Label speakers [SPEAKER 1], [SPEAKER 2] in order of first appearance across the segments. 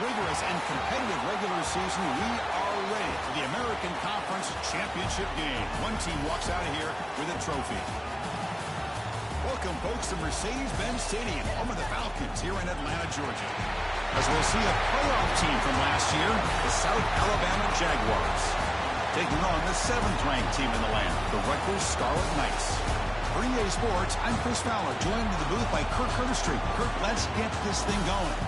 [SPEAKER 1] rigorous and competitive regular season, we are ready for the American Conference Championship game. One team walks out of here with a trophy. Welcome, folks, to Mercedes-Benz Stadium, home of the Falcons here in Atlanta, Georgia. As we'll see a playoff team from last year, the South Alabama Jaguars, taking on the 7th-ranked team in the land, the Rutgers Scarlet Knights. For EA Sports, I'm Chris Fowler, joined in the booth by Kirk Curtis. Kirk, let's get this thing going.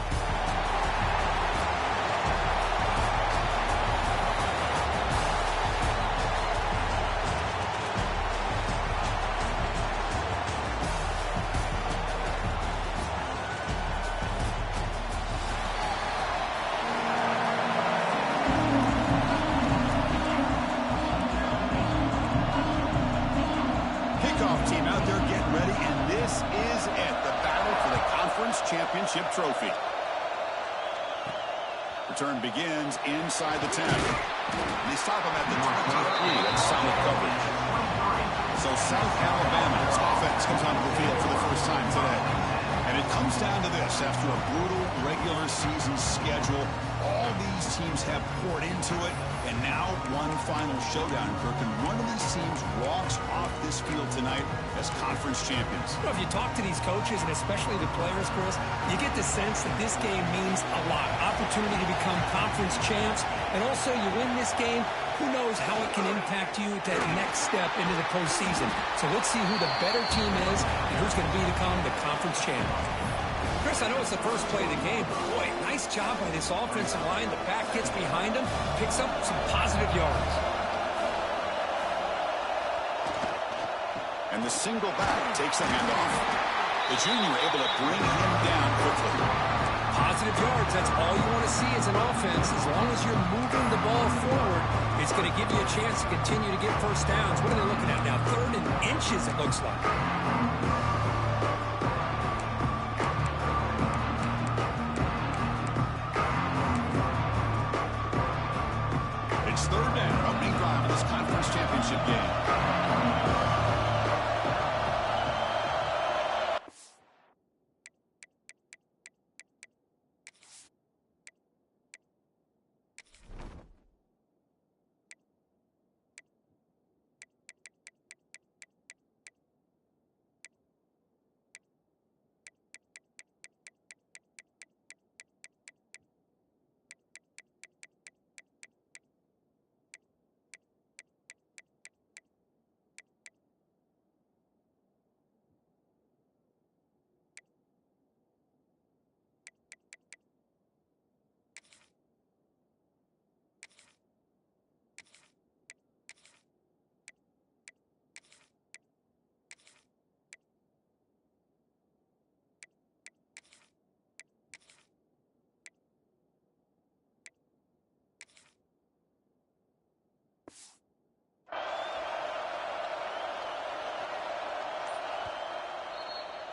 [SPEAKER 1] Team out there getting ready, and this is it, the battle for the conference championship trophy. Return begins inside the 10. They stop him at the 23. That's solid coverage. So South Alabama's offense comes onto the field for the first time today. And it comes down to this. After a brutal regular season schedule, all these teams have poured into it, and now one final showdown, Kirk. And one of these teams walks off this field tonight as conference champions.
[SPEAKER 2] Well, if you talk to these coaches, and especially the players, Chris, you get the sense that this game means a lot. Opportunity to become conference champs, and also you win this game, who knows how it can impact you at that next step into the postseason. So let's see who the better team is and who's going to become the conference champ. Chris, I know it's the first play of the game, but boy, nice job by this offensive line. The back gets behind him, picks up some positive yards.
[SPEAKER 1] And the single back takes the handoff. The junior able to bring him down quickly.
[SPEAKER 2] Positive yards, that's all you want to see as an offense. As long as you're moving the ball forward, it's going to give you a chance to continue to get first downs. What are they looking at now? 3rd and inches, it looks like.
[SPEAKER 1] It's 3rd down, opening drive of this conference championship game.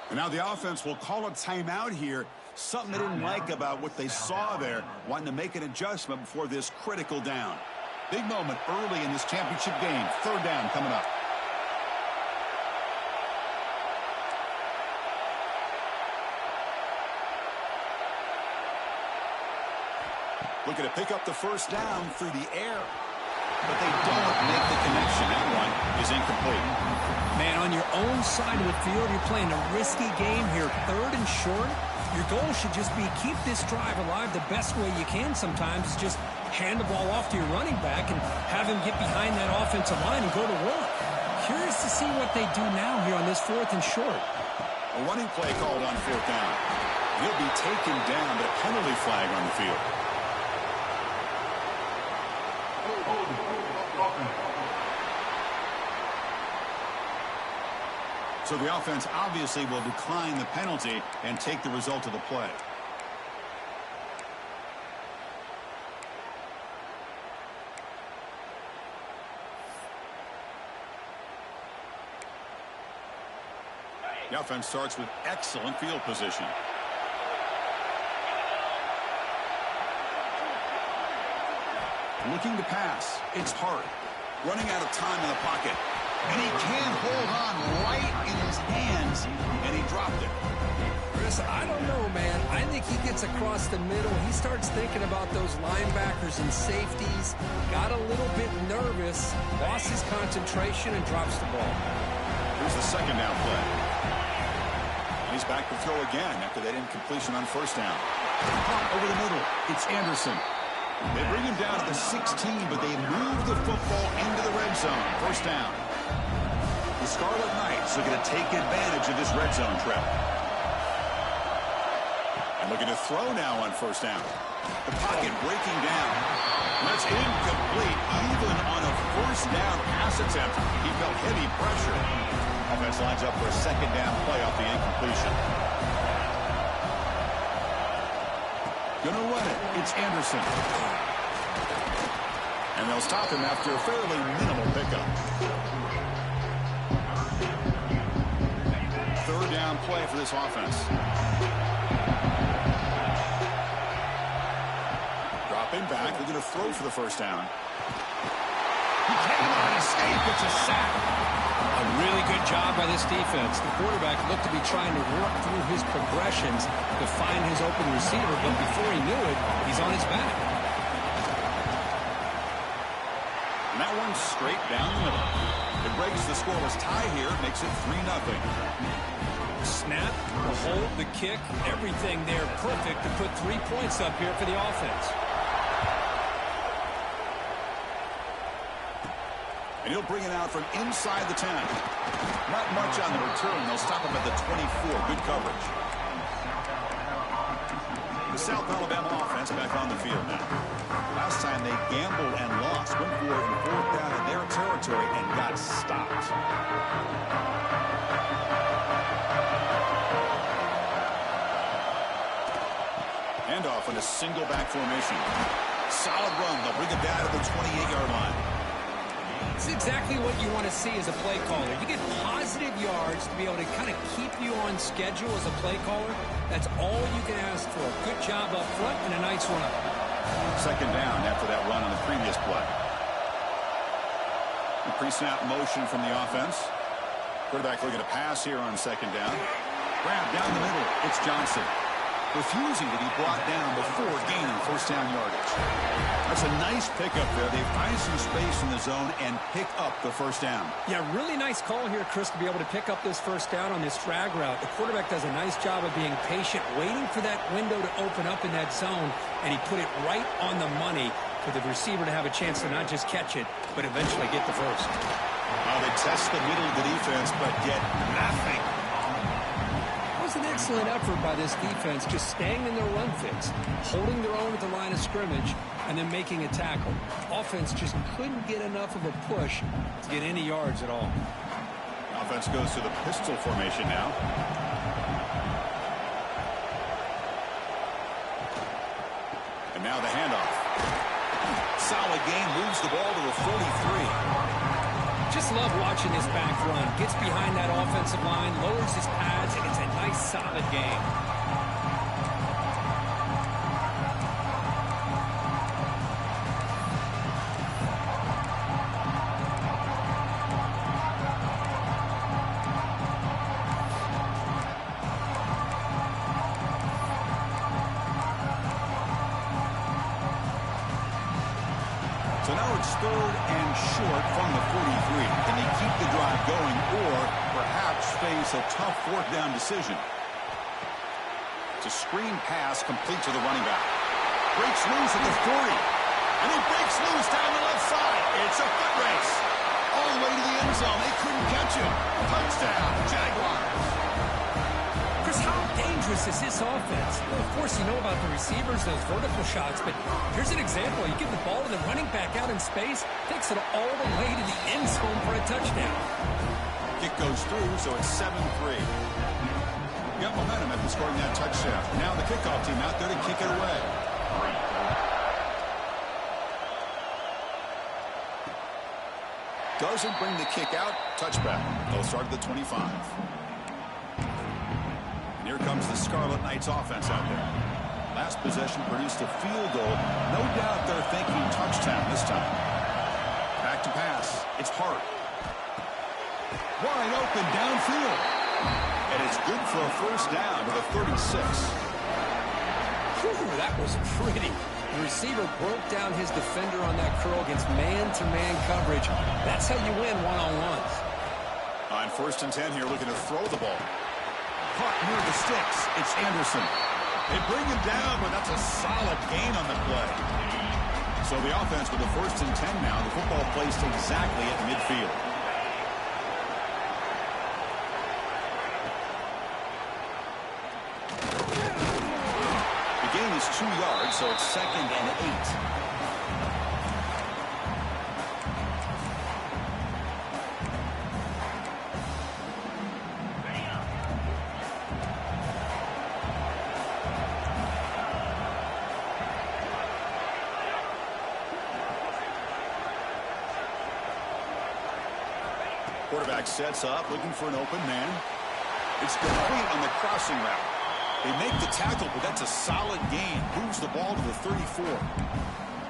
[SPEAKER 1] And now the offense will call a timeout here. Something they didn't like about what they saw there, wanting to make an adjustment before this critical down. Big moment early in this championship game. 3rd down coming up. Looking to pick up the first down through the air. But they don't make the connection. That one is incomplete.
[SPEAKER 2] Man, on your own side of the field, you're playing a risky game here. 3rd and short. Your goal should just be keep this drive alive the best way you can sometimes. Is just hand the ball off to your running back and have him get behind that offensive line and go to work. Curious to see what they do now here on this 4th and short.
[SPEAKER 1] A running play called on 4th down. He'll be taken down, but a penalty flag on the field. So the offense obviously will decline the penalty and take the result of the play. The offense starts with excellent field position. Looking to pass. It's hard. Running out of time in the pocket. And he can't hold on right in his hands, and he dropped it.
[SPEAKER 2] Chris, I don't know, man. I think he gets across the middle. He starts thinking about those linebackers and safeties. Got a little bit nervous, lost his concentration, and drops the ball.
[SPEAKER 1] Here's the second down play. He's back to throw again after that incompletion on first down. Over the middle, it's Anderson. They bring him down to the 16, but they move the football into the red zone. First down. The Scarlet Knights looking to take advantage of this red zone trap. And looking to throw now on first down. The pocket breaking down. That's incomplete. Even on a first down pass attempt, he felt heavy pressure. Offense lines up for a second down play off the incompletion. Gonna run it. It's Anderson. And they'll stop him after a fairly minimal pickup. Third down play for this offense. Dropping back. They're going to throw for the first down.
[SPEAKER 2] He cannot escape. It's a sack. A really good job by this defense. The quarterback looked to be trying to work through his progressions to find his open receiver, but before he knew it, he's on his back.
[SPEAKER 1] And that one's straight down the middle. It breaks the scoreless tie here, makes it 3-0.
[SPEAKER 2] Snap, the hold, the kick, everything there perfect to put 3 points up here for the offense.
[SPEAKER 1] And he'll bring it out from inside the 10. Not much on the return. They'll stop him at the 24. Good coverage. The South Alabama offense back on the field now. Last time they gambled and lost. Went for it in fourth down in their territory and got stopped. Handoff in a single back formation. Solid run. They'll bring it down to the 28-yard line.
[SPEAKER 2] It's exactly what you want to see as a play caller. You get positive yards to be able to kind of keep you on schedule as a play caller. That's all you can ask for. Good job up front and a nice run.
[SPEAKER 1] Second down after that run on the previous play. The pre-snap motion from the offense. Quarterback looking to pass here on second down. Grab down the middle. It's Johnson. Refusing to be brought down before gaining first down yardage. That's a nice pickup there. They find some space in the zone and pick up the first down.
[SPEAKER 2] Yeah, really nice call here, Chris, to be able to pick up this first down on this drag route. The quarterback does a nice job of being patient, waiting for that window to open up in that zone, and he put it right on the money for the receiver to have a chance to not just catch it, but eventually get the first.
[SPEAKER 1] They test the middle of the defense, but get nothing.
[SPEAKER 2] It was an excellent effort by this defense, just staying in their run fits, holding their own at the line of scrimmage, and then making a tackle. Offense just couldn't get enough of a push to get any yards at all.
[SPEAKER 1] Offense goes to the pistol formation now. And now the handoff. Solid gain, moves the ball to the 43.
[SPEAKER 2] Just love watching this back run. Gets behind that offensive line, lowers his pads, and it's a nice, solid game.
[SPEAKER 1] So now it's third and short from the 43. Can they keep the drive going or perhaps face a tough fourth down decision? It's a screen pass complete to the running back. Breaks loose at the 40. And he breaks loose down the left side. It's a foot race. All the way to the end zone. They couldn't catch him. Touchdown, Jaguars.
[SPEAKER 2] Chris, how dangerous is this offense? Well, of course, you know about the receivers, those vertical shots, but here's an example. You give the ball to the running back out in space, takes it all the way to the end zone for a touchdown.
[SPEAKER 1] Kick goes through, so it's 7-3. Got momentum after scoring that touchdown. Now the kickoff team out there to kick it away. Doesn't bring the kick out. Touchback. They'll start at the 25. And here comes the Scarlet Knights offense out there. Last possession produced a field goal. No doubt they're thinking touchdown this time. Back to pass. It's Hart. Wide open downfield. And It's good for a first down to the 36.
[SPEAKER 2] Whew, that was pretty. The receiver broke down his defender on that curl against man-to-man coverage. That's how you win one-on-ones.
[SPEAKER 1] On 1st and 10 here, looking to throw the ball. Caught near the sticks. It's Anderson. They bring him down, but that's a solid gain on the play. So the offense with the 1st and 10 now. The football placed exactly at midfield. The gain is 2 yards, so it's 2nd and 8. Quarterback sets up, looking for an open man. It's complete on the crossing route. They make the tackle, but that's a solid gain. Moves the ball to the 34.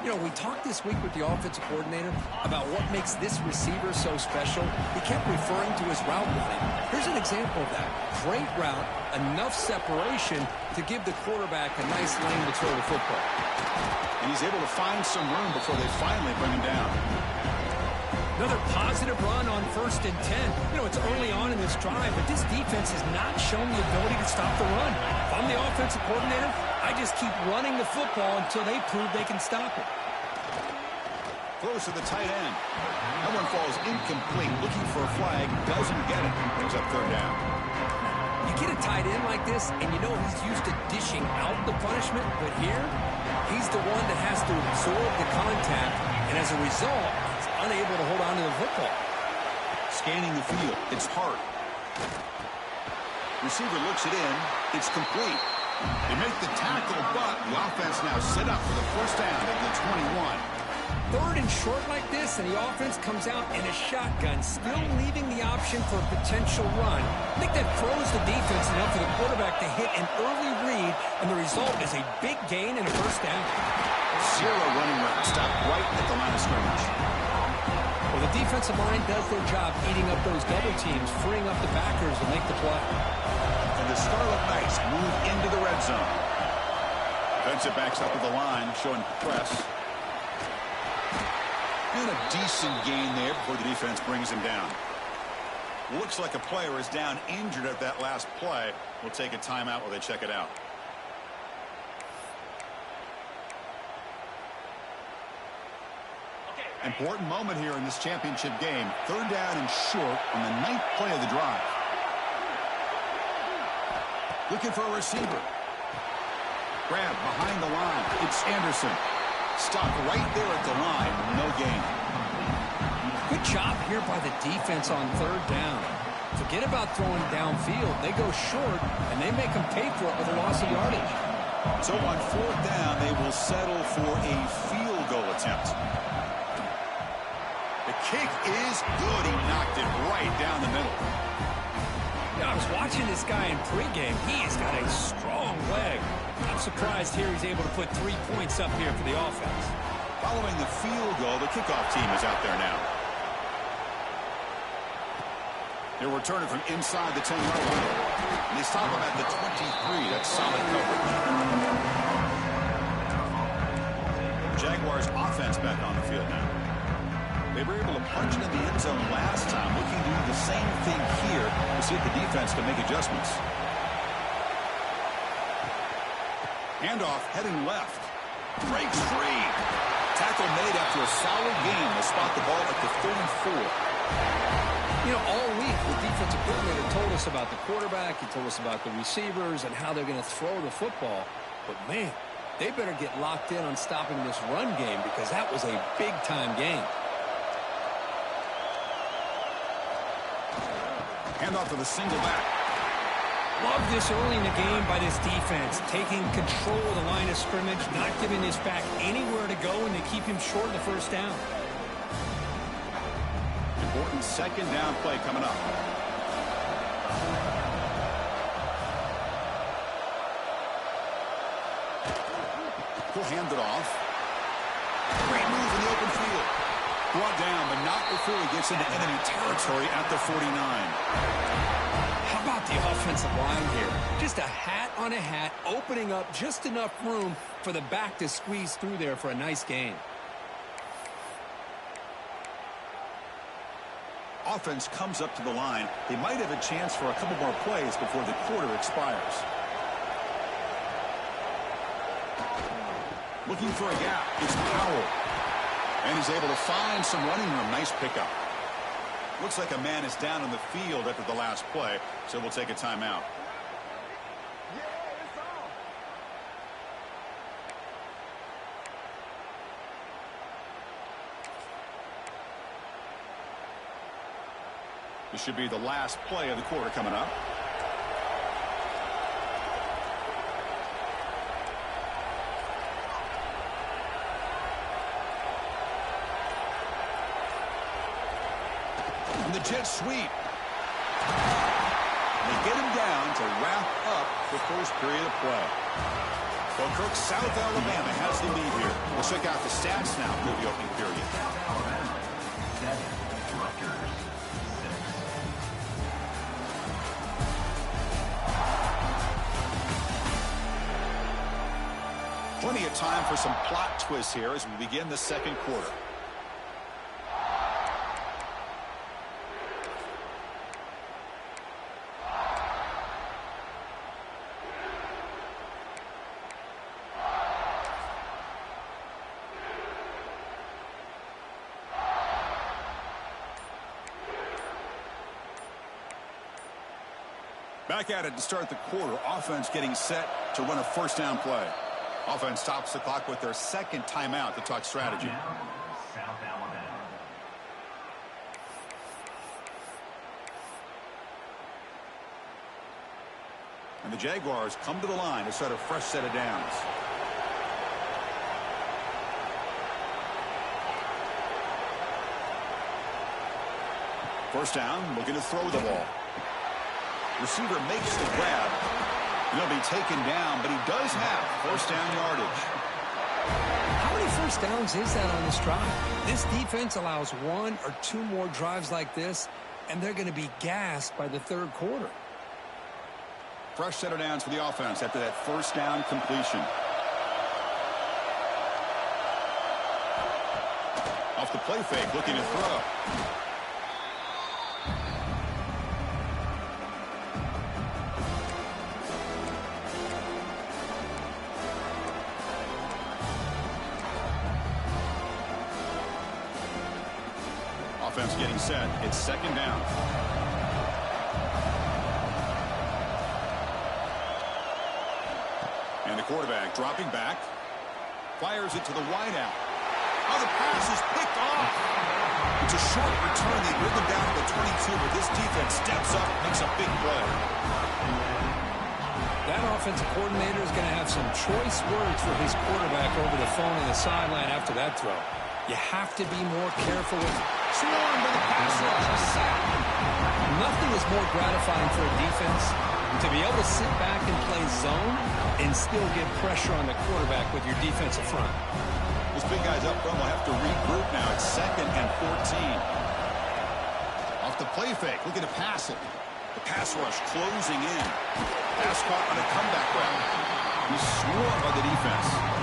[SPEAKER 2] You know, we talked this week with the offensive coordinator about what makes this receiver so special. He kept referring to his route running. Here's an example of that. Great route, enough separation to give the quarterback a nice lane to throw the football.
[SPEAKER 1] And he's able to find some room before they finally bring him down.
[SPEAKER 2] Another positive run on 1st and 10. You know, it's early on in this drive, but this defense has not shown the ability to stop the run. If I'm the offensive coordinator, I just keep running the football until they prove they can stop it.
[SPEAKER 1] Close to the tight end. That one falls incomplete. Looking for a flag. Doesn't get it. Brings up 3rd down.
[SPEAKER 2] You get a tight end like this, and you know he's used to dishing out the punishment, but here, he's the one that has to absorb the contact, and as a result, he's unable to hold on to the football.
[SPEAKER 1] Scanning the field. It's Hart. Receiver looks it in. It's complete. They make the tackle, but the offense now set up for the first down at the 21.
[SPEAKER 2] 3rd and short like this, and the offense comes out in a shotgun, still leaving the option for a potential run. I think that throws the defense enough for the quarterback to hit an early read, and the result is a big gain and a first down.
[SPEAKER 1] Zero running route. Stop right at the line of scrimmage.
[SPEAKER 2] Well, the defensive line does their job eating up those double teams, freeing up the backers to make the play.
[SPEAKER 1] And the Scarlet Knights move into the red zone. Defensive backs up at the line, showing press. And a decent gain there before the defense brings him down. Looks like a player is down injured at that last play. We'll take a timeout while they check it out. Important moment here in this championship game. 3rd down and short on the 9th play of the drive. Looking for a receiver. Grab behind the line. It's Anderson. Stop right there at the line. No gain.
[SPEAKER 2] Good job here by the defense on 3rd down. Forget about throwing downfield. They go short, and they make them pay for it with a loss of yardage.
[SPEAKER 1] So on 4th down, they will settle for a field goal attempt. The kick is good. He knocked it right down the middle.
[SPEAKER 2] Yeah, I was watching this guy in pregame. He has got a strong leg. I'm surprised here he's able to put 3 points up here for the offense.
[SPEAKER 1] Following the field goal, the kickoff team is out there now. They'll return it from inside the 10-yard line. And they stop him at the 23. That's solid coverage. Jaguars offense back on the field now. They were able to punch it in the end zone last time, looking to do the same thing here to see if the defense can make adjustments. Handoff heading left. Breaks free. Tackle made after a solid gain to spot the ball at the 34.
[SPEAKER 2] You know, all week the defensive coordinator told us about the quarterback. He told us about the receivers and how they're going to throw the football. But, man, they better get locked in on stopping this run game because that was a big-time game.
[SPEAKER 1] Handoff to the single back.
[SPEAKER 2] Love this early in the game by this defense, taking control of the line of scrimmage, not giving this back anywhere to go, and they keep him short of the first down.
[SPEAKER 1] Important 2nd down play coming up. He'll hand it off. Great move in the open field. Brought down, but not before he gets into enemy territory at the 49.
[SPEAKER 2] How about the offensive line here? Just a hat on a hat, opening up just enough room for the back to squeeze through there for a nice gain.
[SPEAKER 1] Offense comes up to the line. They might have a chance for a couple more plays before the quarter expires. Looking for a gap. It's Powell. And he's able to find some running room. Nice pickup. Looks like a man is down on the field after the last play, so we'll take a timeout. This should be the last play of the quarter coming up. And the jet sweep. They get him down to wrap up the first period of play. Well, Kirk, South Alabama has the lead here. We'll check out the stats now for the opening period.
[SPEAKER 3] Rutgers, 6.
[SPEAKER 1] Plenty of time for some plot twists here as we begin the second quarter. Back at it to start the quarter. Offense getting set to run a first down play. Offense stops the clock with their second timeout to talk strategy.
[SPEAKER 3] South Alabama.
[SPEAKER 1] And the Jaguars come to the line to start a fresh set of downs. First down, looking to throw the ball. Receiver makes the grab. He'll be taken down, but he does have first down yardage.
[SPEAKER 2] How many first downs is that on this drive? This defense allows one or two more drives like this, and they're going to be gassed by the third quarter.
[SPEAKER 1] Fresh set of downs for the offense after that first down completion. Off the play fake, looking to throw. Offense getting set. It's second down. And the quarterback dropping back. Fires it to the wideout. Oh, the pass is picked off. It's a short return. They bring them down to the 22, but this defense steps up and makes a big play.
[SPEAKER 2] That offensive coordinator is going to have some choice words for his quarterback over the phone on the sideline after that throw. You have to be more careful with swarmed by the pass rush. A sack. Nothing is more gratifying for a defense to be able to sit back and play zone and still get pressure on the quarterback with your defensive front.
[SPEAKER 1] Those big guys up front will have to regroup now. It's 2nd and 14. Off the play fake, looking to pass it. The pass rush closing in. Pass caught on a comeback route. He's swarmed by the defense.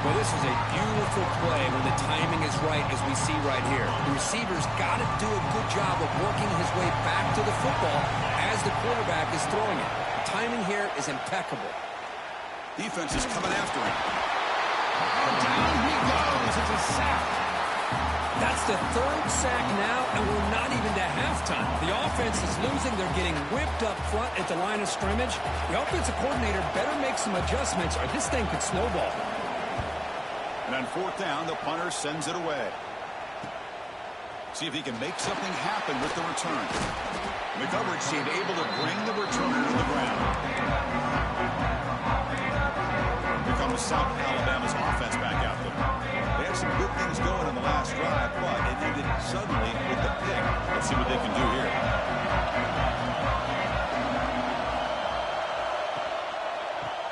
[SPEAKER 2] Well, this is a beautiful play when the timing is right, as we see right here. The receiver's got to do a good job of working his way back to the football as the quarterback is throwing it. The timing here is impeccable.
[SPEAKER 1] Defense is coming after him.
[SPEAKER 2] Down he goes. It's a sack. That's the third sack now, and we're not even to halftime. The offense is losing. They're getting whipped up front at the line of scrimmage. The offensive coordinator better make some adjustments, or this thing could snowball.
[SPEAKER 1] And on fourth down, the punter sends it away. See if he can make something happen with the return. The coverage team able to bring the returner to the ground. Here comes South Alabama's offense back out there. They had some good things going on the last drive, but it ended suddenly with the pick. Let's see what they can do here.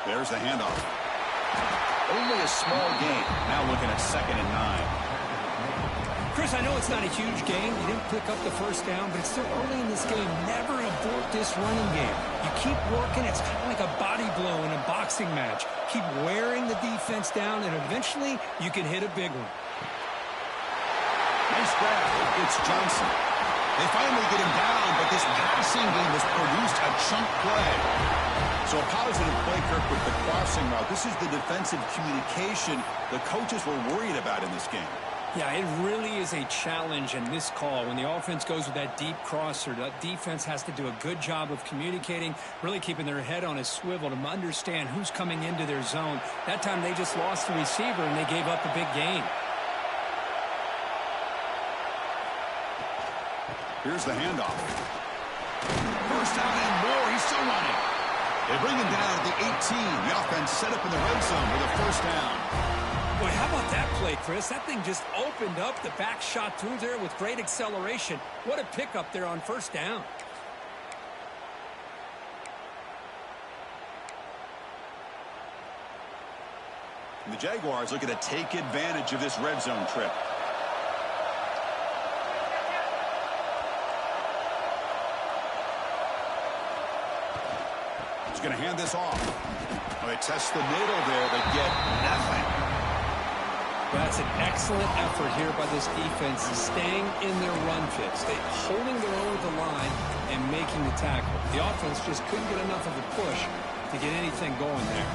[SPEAKER 1] There's the handoff. Only a small gain. Now looking at 2nd and 9.
[SPEAKER 2] Chris, I know it's not a huge game. You didn't pick up the first down, but it's still early in this game. Never abort this running game. You keep working. It's kind of like a body blow in a boxing match. Keep wearing the defense down, and eventually you can hit a big one.
[SPEAKER 1] Nice grab. It's Johnson. They finally get him down, but this passing game has produced a chunk play. So a positive play, Kirk, with the crossing route. This is the defensive communication the coaches were worried about in this game.
[SPEAKER 2] Yeah, it really is a challenge in this call. When the offense goes with that deep crosser, that defense has to do a good job of communicating, really keeping their head on a swivel to understand who's coming into their zone. That time they just lost the receiver and they gave up a big gain.
[SPEAKER 1] Here's the handoff. First down and more. He's still running. They bring him down at the 18. The offense set up in the red zone with a first down.
[SPEAKER 2] Boy, how about that play, Chris? That thing just opened up. The back shot through there with great acceleration. What a pickup there on first down.
[SPEAKER 1] And the Jaguars looking to take advantage of this red zone trip. He's going to hand this off. Well, they test the middle there, but get nothing.
[SPEAKER 2] That's an excellent effort here by this defense, staying in their run fix. They holding their own with the line and making the tackle. The offense just couldn't get enough of a push to get anything going there.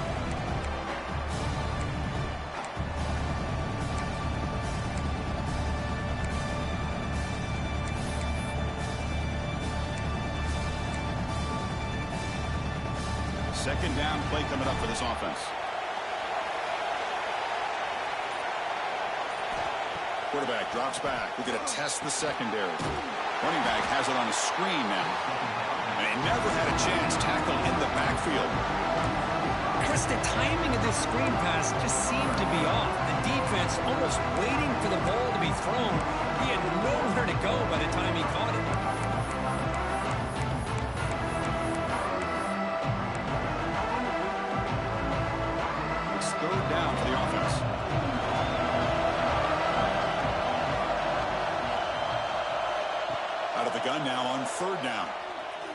[SPEAKER 1] Second down play coming up for this offense. Quarterback drops back. We're going to test the secondary. Running back has it on a screen now. And he never had a chance. Tackle in the backfield.
[SPEAKER 2] Chris, the timing of this screen pass just seemed to be off. The defense almost waiting for the ball to be thrown. He had nowhere to go by the time he caught it.
[SPEAKER 1] It's third down for the offense. Out of the gun now on third down.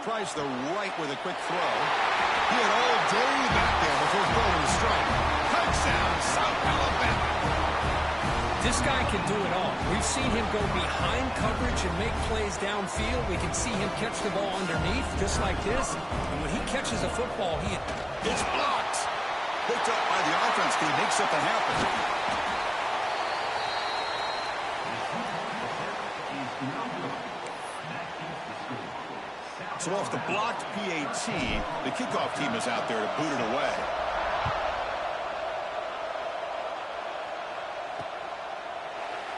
[SPEAKER 1] Tries the right with a quick throw. He had all day back there before throwing the strike. Touchdown, South Alabama.
[SPEAKER 2] This guy can do it all. We've seen him go behind coverage and make plays downfield. We can see him catch the ball underneath, just like this. And when he catches a football,
[SPEAKER 1] It's blocked. Picked up by the offense. Can he make something happen? So off the blocked PAT, the kickoff team is out there to boot it away.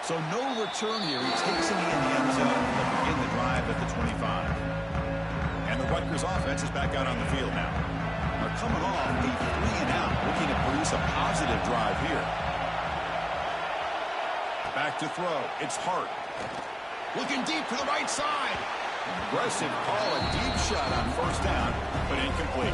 [SPEAKER 1] So no return here. He takes him in the end zone. They'll begin the drive at the 25. And the Rutgers offense is back out on the field now. They're coming off a 3-and-out, looking to produce a positive drive here. Back to throw. It's Hart. Looking deep to the right side. Aggressive call, a deep shot on first down, but incomplete.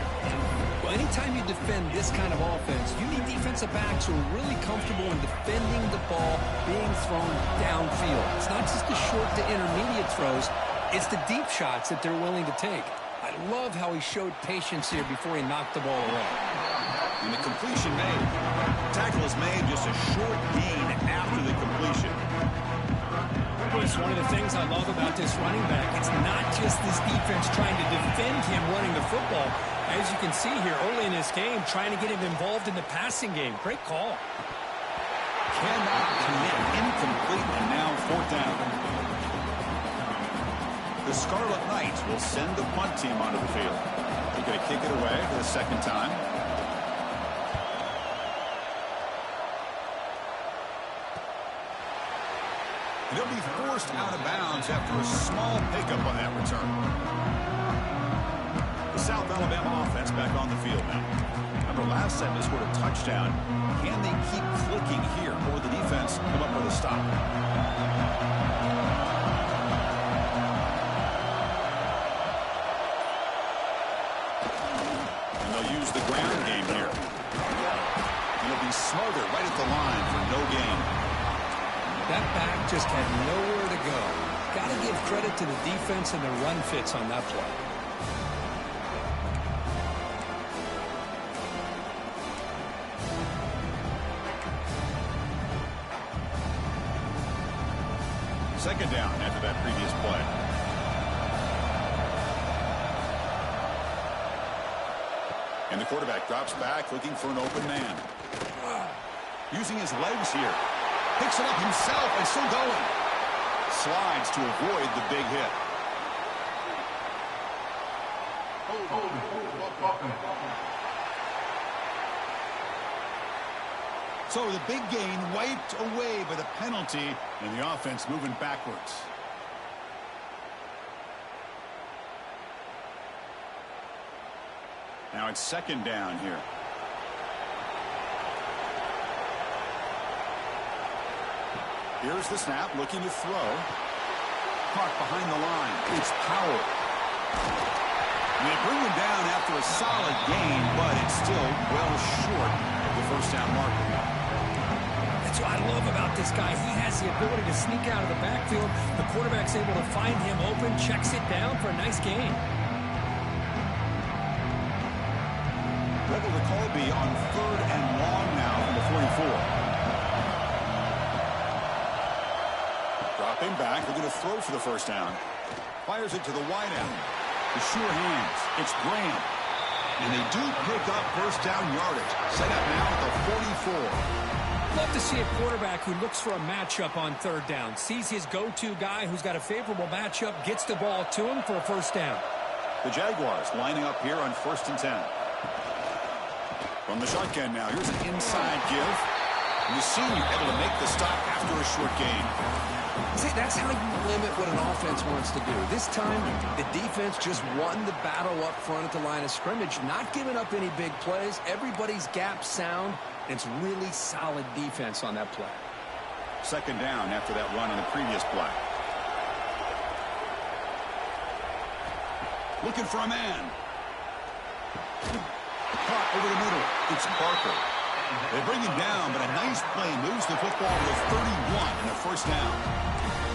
[SPEAKER 2] Well, anytime you defend this kind of offense, you need defensive backs who are really comfortable in defending the ball being thrown downfield. It's not just the short to intermediate throws, it's the deep shots that they're willing to take. I love how he showed patience here before he knocked the ball away.
[SPEAKER 1] And the completion made. Tackle is made, just a short gain after the completion.
[SPEAKER 2] It's one of the things I love about this running back. It's not just this defense trying to defend him running the football. As you can see here early in this game, trying to get him involved in the passing game. Great call.
[SPEAKER 1] Cannot commit, incomplete, and now fourth down. The Scarlet Knights will send the punt team onto the field. They're going to kick it away for the second time. They'll be forced out of bounds after a small pickup on that return. The South Alabama offense back on the field now. Remember last time they scored a touchdown. Can they keep clicking here, or will the defense come up with a stop? And they'll use the ground game here. It'll be Smother right at the line for no gain.
[SPEAKER 2] That back just had nowhere to go. Got to give credit to the defense and the run fits on that play.
[SPEAKER 1] Second down after that previous play. And the quarterback drops back looking for an open man. Using his legs here. Picks it up himself and still going. Slides to avoid the big hit. So the big gain wiped away by the penalty, and the offense moving backwards. Now it's second down here. Here's the snap, looking to throw. Caught behind the line. It's Powell. And they bring him down after a solid gain, but it's still well short of the first down marker.
[SPEAKER 2] That's what I love about this guy. He has the ability to sneak out of the backfield. The quarterback's able to find him open, checks it down for a nice gain.
[SPEAKER 1] What will the call be on third and long now from the 44? Dropping back, they're going to throw for the first down. Fires it to the wideout. The sure hands. It's Graham. And they do pick up first down yardage. Set up now at the 44.
[SPEAKER 2] Love to see a quarterback who looks for a matchup on third down. Sees his go-to guy who's got a favorable matchup, gets the ball to him for a first down.
[SPEAKER 1] The Jaguars lining up here on 1st and 10. From the shotgun now, here's an inside give. And the senior able to make the stop after a short gain.
[SPEAKER 2] See, that's how you limit what an offense wants to do. This time, the defense just won the battle up front at the line of scrimmage, not giving up any big plays. Everybody's gap sound, and it's really solid defense on that play.
[SPEAKER 1] Second down after that run on the previous play. Looking for a man. Caught over the middle. It's Barker. They bring him down, but a nice play moves the football to the 31 and a first down.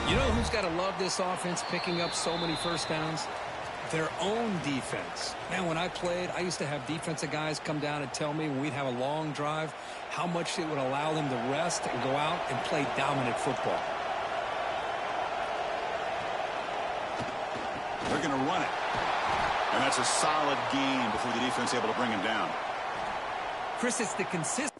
[SPEAKER 2] You know who's got to love this offense picking up so many first downs? Their own defense. Man, when I played, I used to have defensive guys come down and tell me when we'd have a long drive how much it would allow them to rest and go out and play dominant football.
[SPEAKER 1] They're going to run it. And that's a solid gain before the defense able to bring him down.
[SPEAKER 2] Chris, it's the consistent.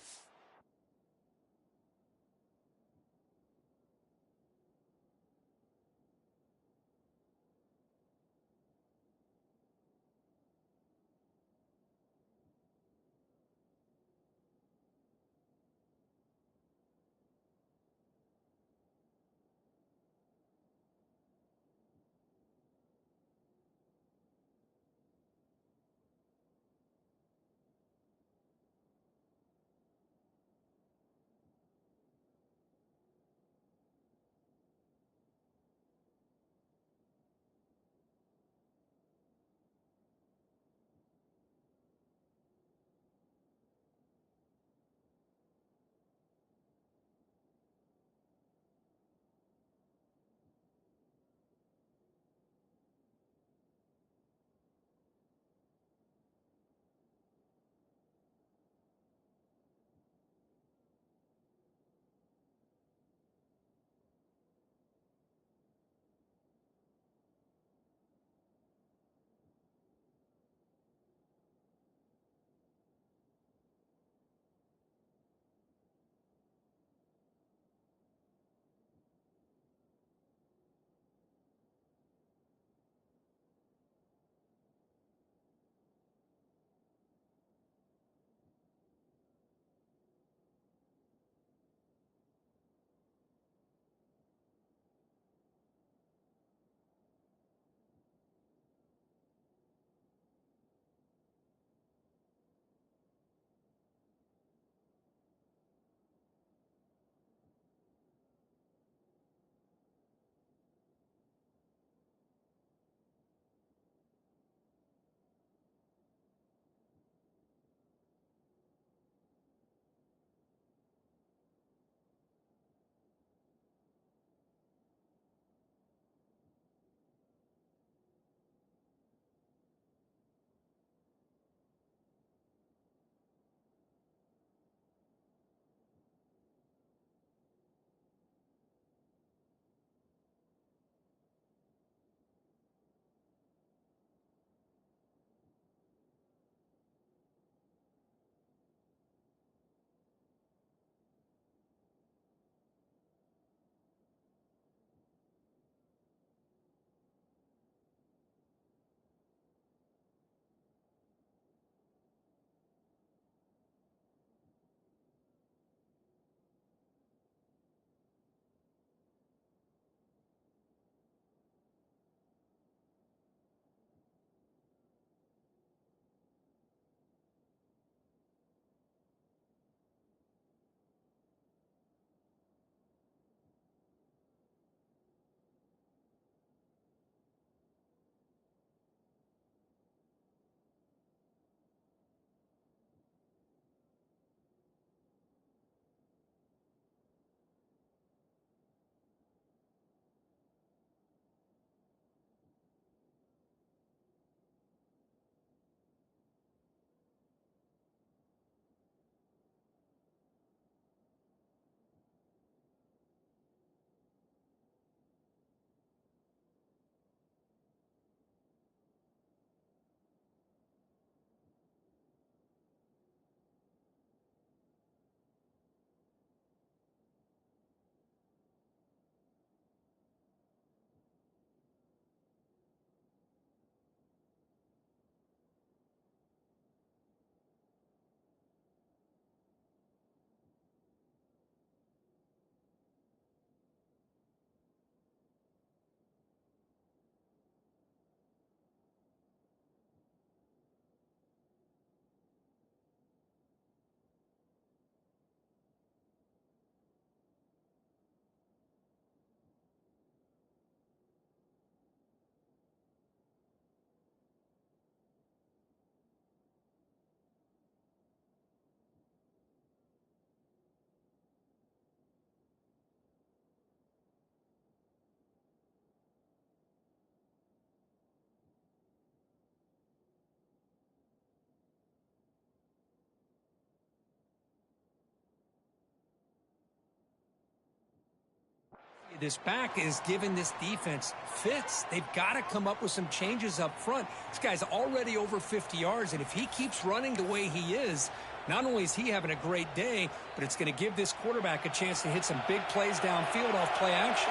[SPEAKER 2] this back is giving this defense fits. They've got to come up with some changes up front. This guy's already over 50 yards, and if he keeps running the way he is, not only is he having a great day, but it's going to give this quarterback a chance to hit some big plays downfield off play action.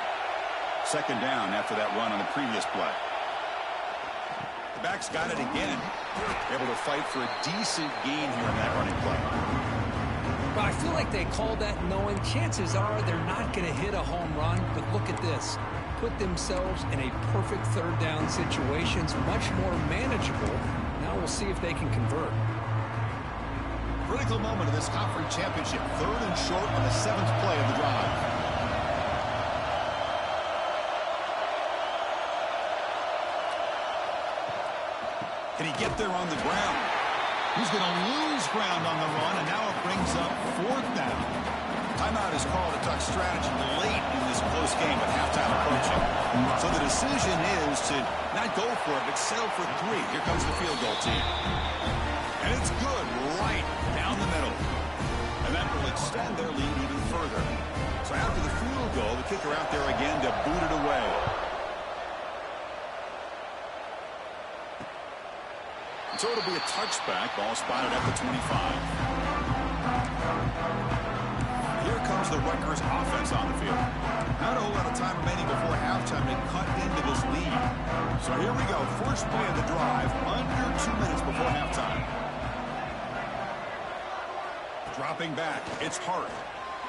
[SPEAKER 1] Second down after that run on the previous play. The back's got it again. Able to fight for a decent gain here in that running play.
[SPEAKER 2] Well, I feel like they called that knowing chances are they're not going to hit a home run, but look at this. Put themselves in a perfect third down situations, much more manageable. Now we'll see if they can convert.
[SPEAKER 1] Critical moment of this conference championship. Third and short on the 7th play of the drive. Can he get there on the ground? He's going to lose ground on the run, and now it brings up 4th down. Timeout is called to talk strategy late in this close game with halftime approaching. So the decision is to not go for it, but settle for 3. Here comes the field goal team. And it's good right down the middle. And that will extend their lead even further. So after the field goal, the kicker out there again to boot it away. So it'll be a touchback. Ball spotted at the 25. Here comes the Rutgers offense on the field. Not a whole lot of time remaining before halftime to cut into this lead. So here we go. First play of the drive. Under 2 minutes before halftime. Dropping back. It's Hart.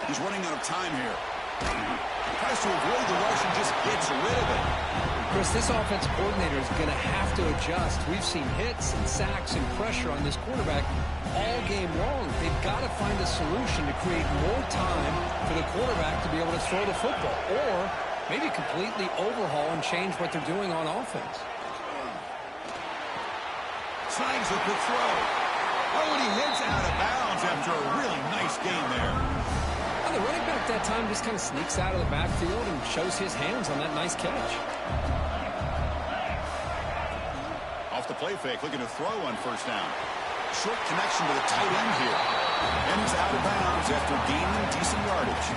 [SPEAKER 1] He's running out of time here. Tries to avoid the rush and just gets rid of it.
[SPEAKER 2] Chris, this offensive coordinator is going to have to adjust. We've seen hits and sacks and pressure on this quarterback all game long. They've got to find a solution to create more time for the quarterback to be able to throw the football, or maybe completely overhaul and change what they're doing on offense.
[SPEAKER 1] Signs with the throw. Oh, and he heads out of bounds after a really nice gain there.
[SPEAKER 2] The running back that time just kind of sneaks out of the backfield and shows his hands on that nice catch.
[SPEAKER 1] Off the play fake, looking to throw on first down. Short connection to the tight end here. And he's out of bounds after gaining decent yardage.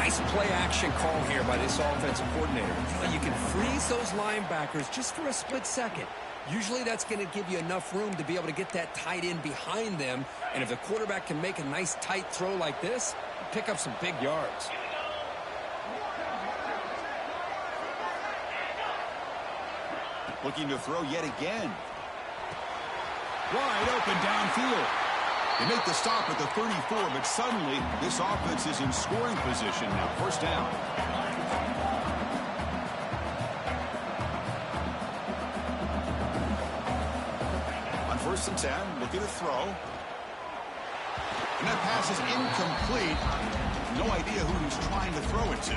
[SPEAKER 2] Nice play action call here by this offensive coordinator. You can freeze those linebackers just for a split second. Usually that's going to give you enough room to be able to get that tight end behind them. And if the quarterback can make a nice tight throw like this, pick up some big yards.
[SPEAKER 1] Looking to throw yet again. Wide open downfield. They make the stop at the 34, but suddenly this offense is in scoring position now. First down. On 1st and 10, looking to throw. And that pass is incomplete. No idea who he's trying to throw it to.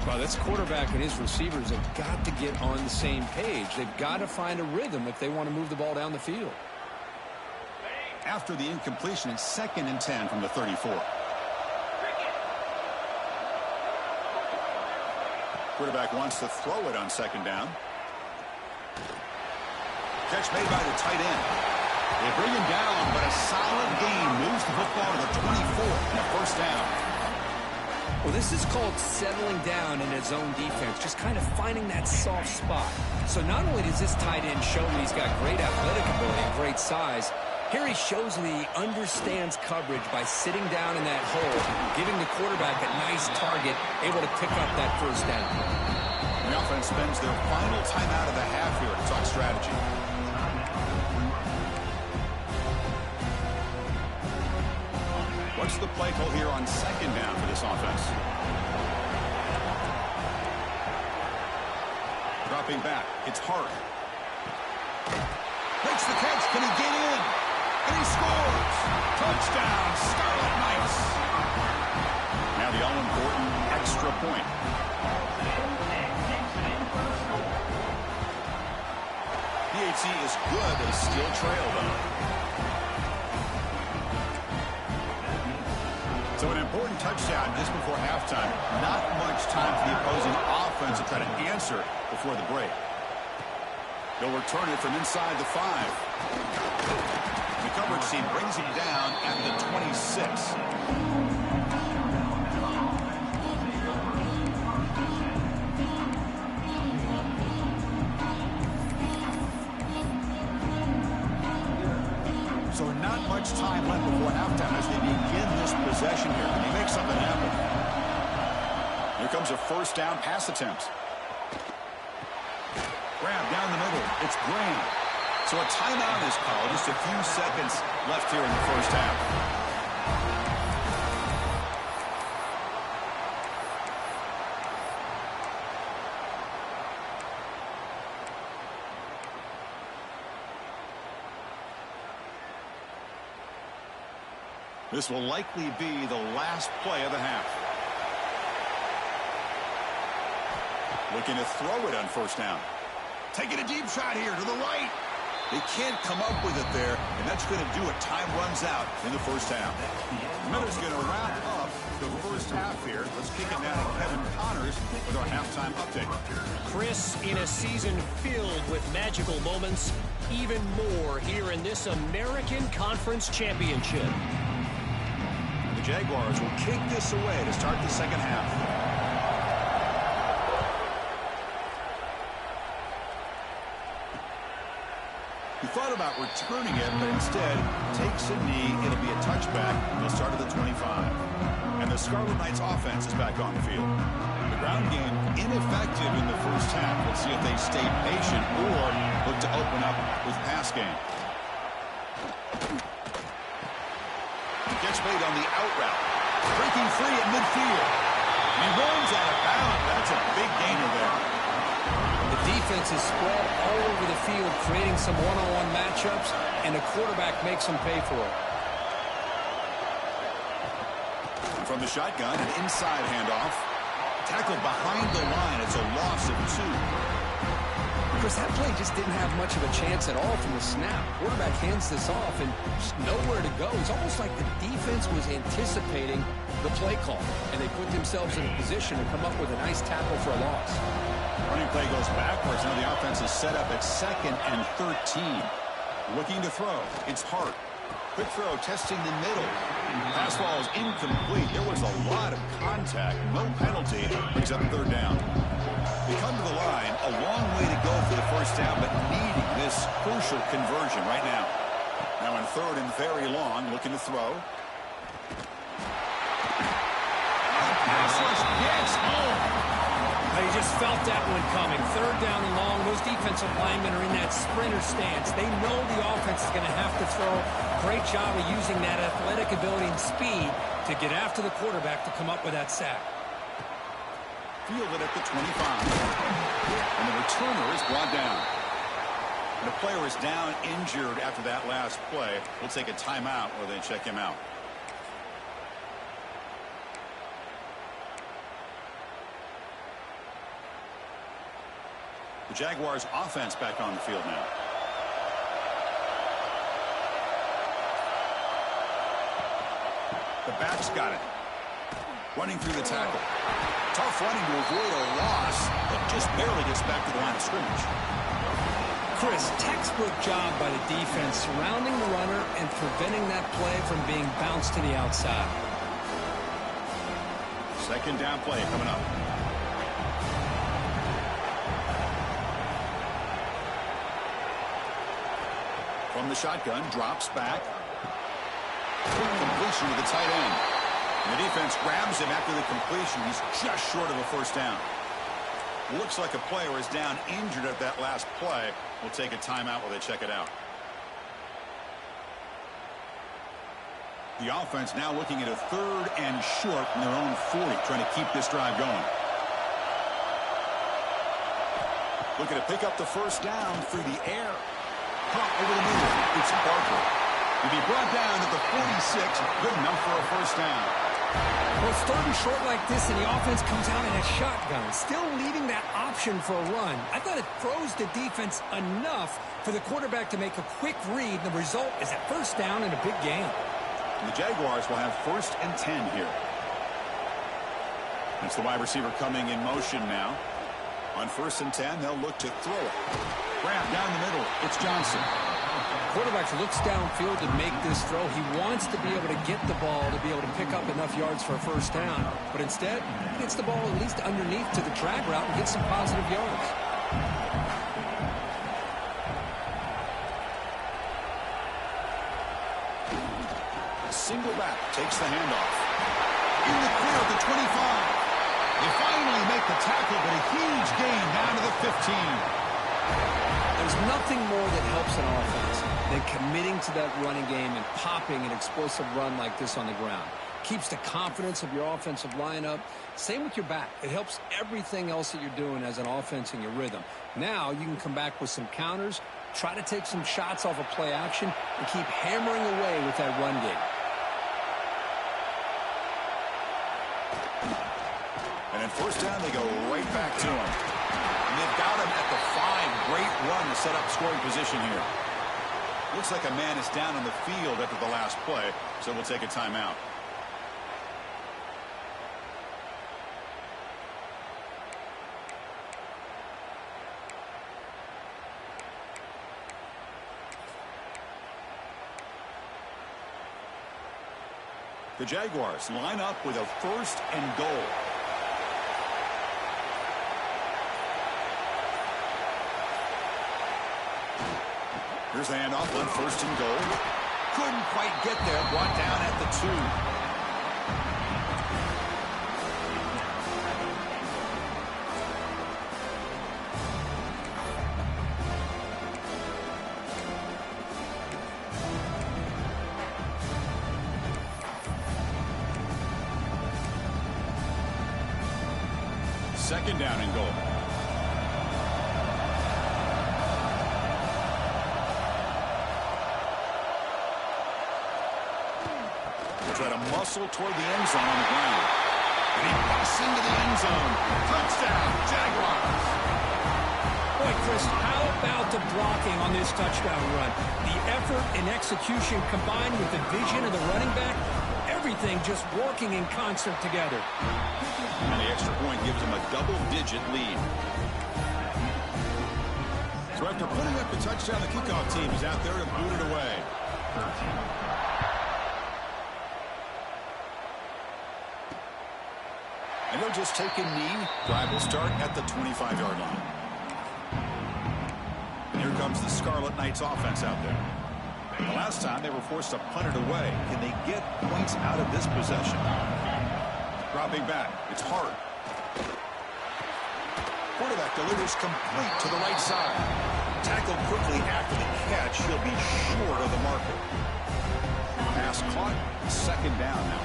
[SPEAKER 2] Well, this quarterback and his receivers have got to get on the same page. They've got to find a rhythm if they want to move the ball down the field.
[SPEAKER 1] After the incompletion, it's 2nd and 10 from the 34. Quarterback wants to throw it on 2nd down. Catch made by the tight end. They bring him down, but a solid gain moves the football to the 24 and a first down.
[SPEAKER 2] Well, this is called settling down in his own defense, just kind of finding that soft spot. So not only does this tight end show that he's got great athletic ability and great size, here he shows that he understands coverage by sitting down in that hole, giving the quarterback a nice target, able to pick up that first down.
[SPEAKER 1] The offense spends their final timeout of the half here to talk strategy. What's the play call here on 2nd down for this offense? Dropping back, it's Hart. Makes the catch, can he get in? And he scores! Touchdown, Scarlet Knights! Now the all-important extra point. PHC is good, but still trail, though. So an important touchdown just before halftime. Not much time for the opposing offense to try to answer before the break. They'll return it from inside the 5. The coverage team brings him down at the 26. much time left before halftime as they begin this possession here. Can he make something happen? Here comes a first down pass attempt. Grab down the middle. It's Graham. So a timeout is called. Just a few seconds left here in the first half. This will likely be the last play of the half. Looking to throw it on first down. Taking a deep shot here to the right. They can't come up with it there, and that's going to do it. Time runs out in the first half. Miller's going to wrap up the first half here. Let's kick it down to Kevin Connors with our halftime update.
[SPEAKER 4] Chris, in a season filled with magical moments, even more here in this American Conference Championship.
[SPEAKER 1] The Jaguars will kick this away to start the second half. He thought about returning it, but instead takes a knee. It'll be a touchback. They'll start at the 25. And the Scarlet Knights offense is back on the field. The ground game ineffective in the first half. Let's see if they stay patient or look to open up with pass game. He gets made on the out route. Breaking free at midfield. And he runs out of bounds. That's a big gainer there.
[SPEAKER 2] The defense is spread all over the field, creating some one-on-one matchups, and the quarterback makes them pay for it.
[SPEAKER 1] From the shotgun, an inside handoff. Tackled behind the line. It's a loss of 2.
[SPEAKER 2] Chris, that play just didn't have much of a chance at all from the snap. Quarterback hands this off and just nowhere to go. It's almost like the defense was anticipating the play call, and they put themselves in a position to come up with a nice tackle for a loss.
[SPEAKER 1] Running play goes backwards. Now the offense is set up at 2nd and 13. Looking to throw. It's Hart. Quick throw, testing the middle. Pass ball is incomplete. There was a lot of contact. No penalty. Brings up 3rd down. They come to the line. A long way to go for the first down, but needing this crucial conversion right now. Now in 3rd and very long. Looking to throw. Pass rush gets home.
[SPEAKER 2] You just felt that one coming. 3rd down and long. Those defensive linemen are in that sprinter stance. They know the offense is going to have to throw. Great job of using that athletic ability and speed to get after the quarterback to come up with that sack.
[SPEAKER 1] Fielded at the 25. And the returner is brought down. And the player is down injured after that last play. We'll take a timeout where they check him out. The Jaguars offense back on the field now. The back's got it. Running through the tackle. Tough running to avoid a loss, but just barely gets back to the line of scrimmage.
[SPEAKER 2] Chris, textbook job by the defense surrounding the runner and preventing that play from being bounced to the outside.
[SPEAKER 1] 2nd down play coming up. From the shotgun, drops back. Completion to the tight end. And the defense grabs him after the completion. He's just short of a first down. Looks like a player is down injured at that last play. We'll take a timeout while they check it out. The offense now looking at a 3rd and short in their own 40, trying to keep this drive going. Looking to pick up the first down through the air. Caught over the middle. It's Barker. He'll be brought down at the 46. Good enough for a first down.
[SPEAKER 2] Well, it's 3rd and short like this, and the offense comes out in a shotgun, still leaving that option for a run. I thought it throws the defense enough for the quarterback to make a quick read. The result is a first down in a big game.
[SPEAKER 1] And the Jaguars will have 1st and 10 here. That's the wide receiver coming in motion now. On 1st and 10, they'll look to throw it. Grab down the middle. It's Johnson.
[SPEAKER 2] Quarterback looks downfield to make this throw. He wants to be able to get the ball to be able to pick up enough yards for a first down. But instead, he gets the ball at least underneath to the drag route and gets some positive yards.
[SPEAKER 1] single back, takes the handoff. In the clear at the 25. They finally make the tackle, but a huge gain down to the 15.
[SPEAKER 2] There's nothing more that helps an offense than committing to that running game and popping an explosive run like this on the ground. Keeps the confidence of your offensive lineup. Same with your back. It helps everything else that you're doing as an offense in your rhythm. Now you can come back with some counters, try to take some shots off of play action, and keep hammering away with that run game.
[SPEAKER 1] And then first down, they go right back to him. And they've got him at the 5. Great run to set up scoring position here. Looks like a man is down on the field after the last play, so we'll take a timeout. The Jaguars line up with a 1st and goal. Here's the handoff on 1st and goal. Couldn't quite get there. Brought down at the 2. Second down and goal. Try to muscle toward the end zone on the ground. And he busts into the end zone. Touchdown, Jaguars.
[SPEAKER 2] Boy, Chris, how about the blocking on this touchdown run? The effort and execution combined with the vision of the running back, everything just working in concert together.
[SPEAKER 1] And the extra point gives them a double-digit lead. So after putting up the touchdown, the kickoff team is out there to boot it away. And they'll just take a knee. Drive will start at the 25-yard line. And here comes the Scarlet Knights offense out there. The last time they were forced to punt it away. Can they get points out of this possession? Dropping back. It's hard. Quarterback delivers complete to the right side. Tackled quickly after the catch. He'll be short of the marker. Pass caught. 2nd down now.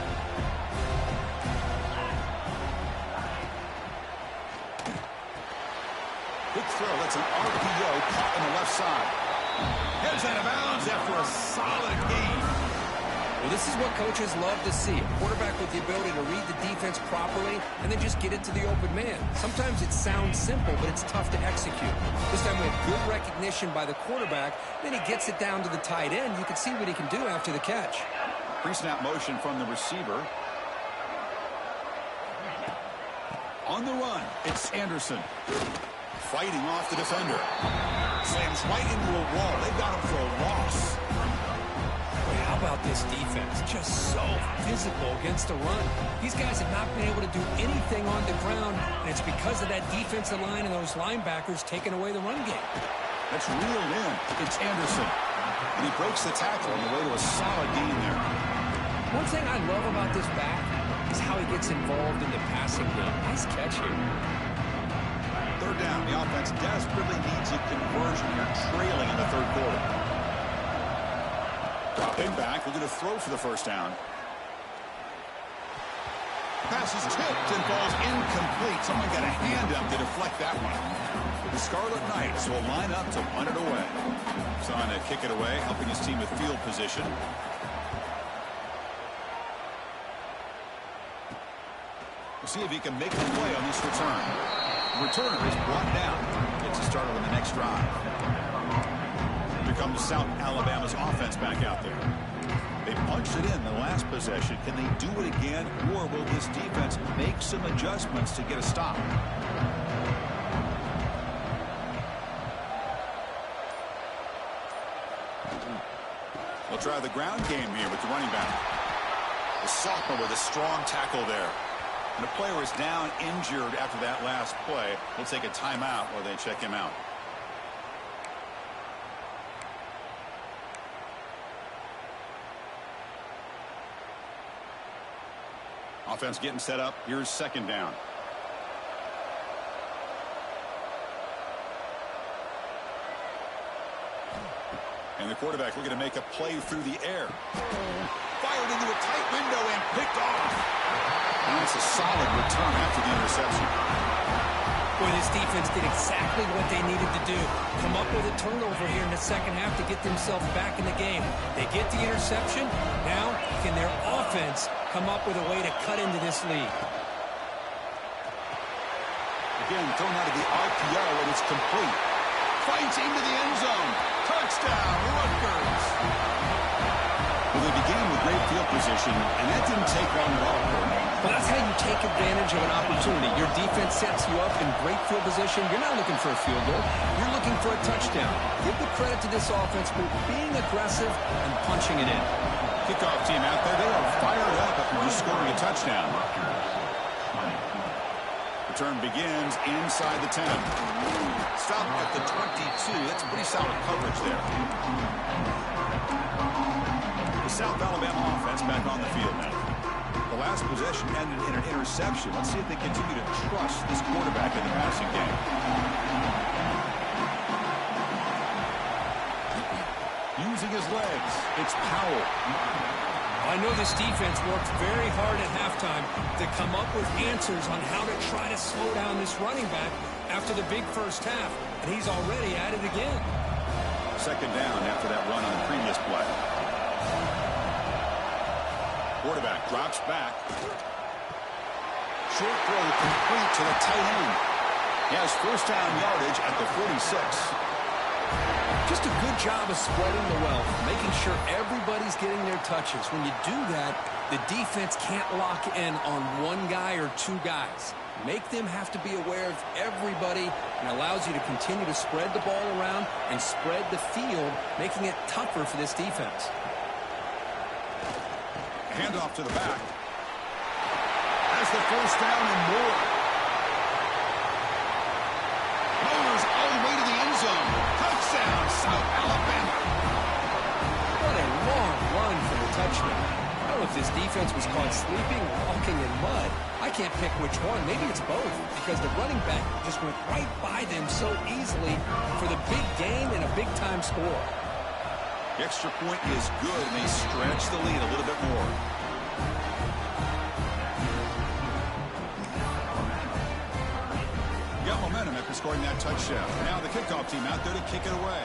[SPEAKER 1] Quick throw. That's an RPO caught on the left side. Heads out of bounds after a solid gain.
[SPEAKER 2] Well, this is what coaches love to see. A quarterback with the ability to read the defense properly and then just get it to the open man. Sometimes it sounds simple, but it's tough to execute. This time we have good recognition by the quarterback. Then he gets it down to the tight end. You can see what he can do after the catch.
[SPEAKER 1] Pre-snap motion from the receiver. On the run, it's Anderson. Fighting off the defender. Slams right into a wall. They've got him for a loss.
[SPEAKER 2] Boy, how about this defense? Just so physical against the run. These guys have not been able to do anything on the ground, and it's because of that defensive line and those linebackers taking away the run game.
[SPEAKER 1] That's reeled in. It's Anderson. And he breaks the tackle on the way to a solid gain there.
[SPEAKER 2] One thing I love about this back is how he gets involved in the passing game. Nice catch here.
[SPEAKER 1] 3rd down. The offense desperately needs a conversion here, trailing in the 3rd quarter. Dropping back. We'll get a throw for the 1st down. Pass is tipped and falls incomplete. Someone got a hand up to deflect that one. The Scarlet Knights will line up to punt it away. Trying to kick it away, helping his team with field position. We'll see if he can make the play on this return. The returner is brought down. Gets a starter on the next drive. Here comes South Alabama's offense back out there. They punched it in the last possession. Can they do it again, or will this defense make some adjustments to get a stop? They'll try the ground game here with the running back. The sophomore with a strong tackle there. And the player is down injured after that last play. We'll take a timeout while they check him out. Offense getting set up. Here's second down. And the quarterback looking to make a play through the air. Fired into a tight window and picked off. And that's a solid return after the interception.
[SPEAKER 2] Boy, this defense did exactly what they needed to do. Come up with a turnover here in the second half to get themselves back in the game. They get the interception. Now, can their offense come up with a way to cut into this lead?
[SPEAKER 1] Again, thrown out of the RPO, and it's complete. Fights into the end zone. Touchdown, Rutgers. Well, they began with great field position, and that didn't take long at all.
[SPEAKER 2] Well, that's how you take advantage of an opportunity. Your defense sets you up in great field position. You're not looking for a field goal. You're looking for a touchdown. Give the credit to this offense for being aggressive and punching it in.
[SPEAKER 1] Kickoff team out there. They are fired up after just scoring a touchdown. Return begins inside the 10. Stop at the 22. That's pretty solid coverage there. The South Alabama offense back on the field now. The last possession ended in an interception. Let's see if they continue to trust this quarterback in the passing game. Using his legs, it's Powell.
[SPEAKER 2] I know this defense worked very hard at halftime to come up with answers on how to try to slow down this running back after the big first half, and he's already at it again.
[SPEAKER 1] Second down after that run on the previous play. Quarterback drops back. Short throw complete to the tight end. He has first down yardage at the 46.
[SPEAKER 2] Just a good job of spreading the wealth, making sure everybody's getting their touches. When you do that, the defense can't lock in on one guy or two guys. Make them have to be aware of everybody, and allows you to continue to spread the ball around and spread the field, making it tougher for this defense.
[SPEAKER 1] Handoff to the back. Has the first down and more. Motors all the way to the end zone. Touchdown, South Alabama.
[SPEAKER 2] What a long run for the touchdown. I don't know if this defense was caught sleeping or walking in mud. I can't pick which one. Maybe it's both, because the running back just went right by them so easily for the big gain and a big-time score.
[SPEAKER 1] The extra point is good, and they stretch the lead a little bit more. Got momentum after scoring that touchdown. Now the kickoff team out there to kick it away.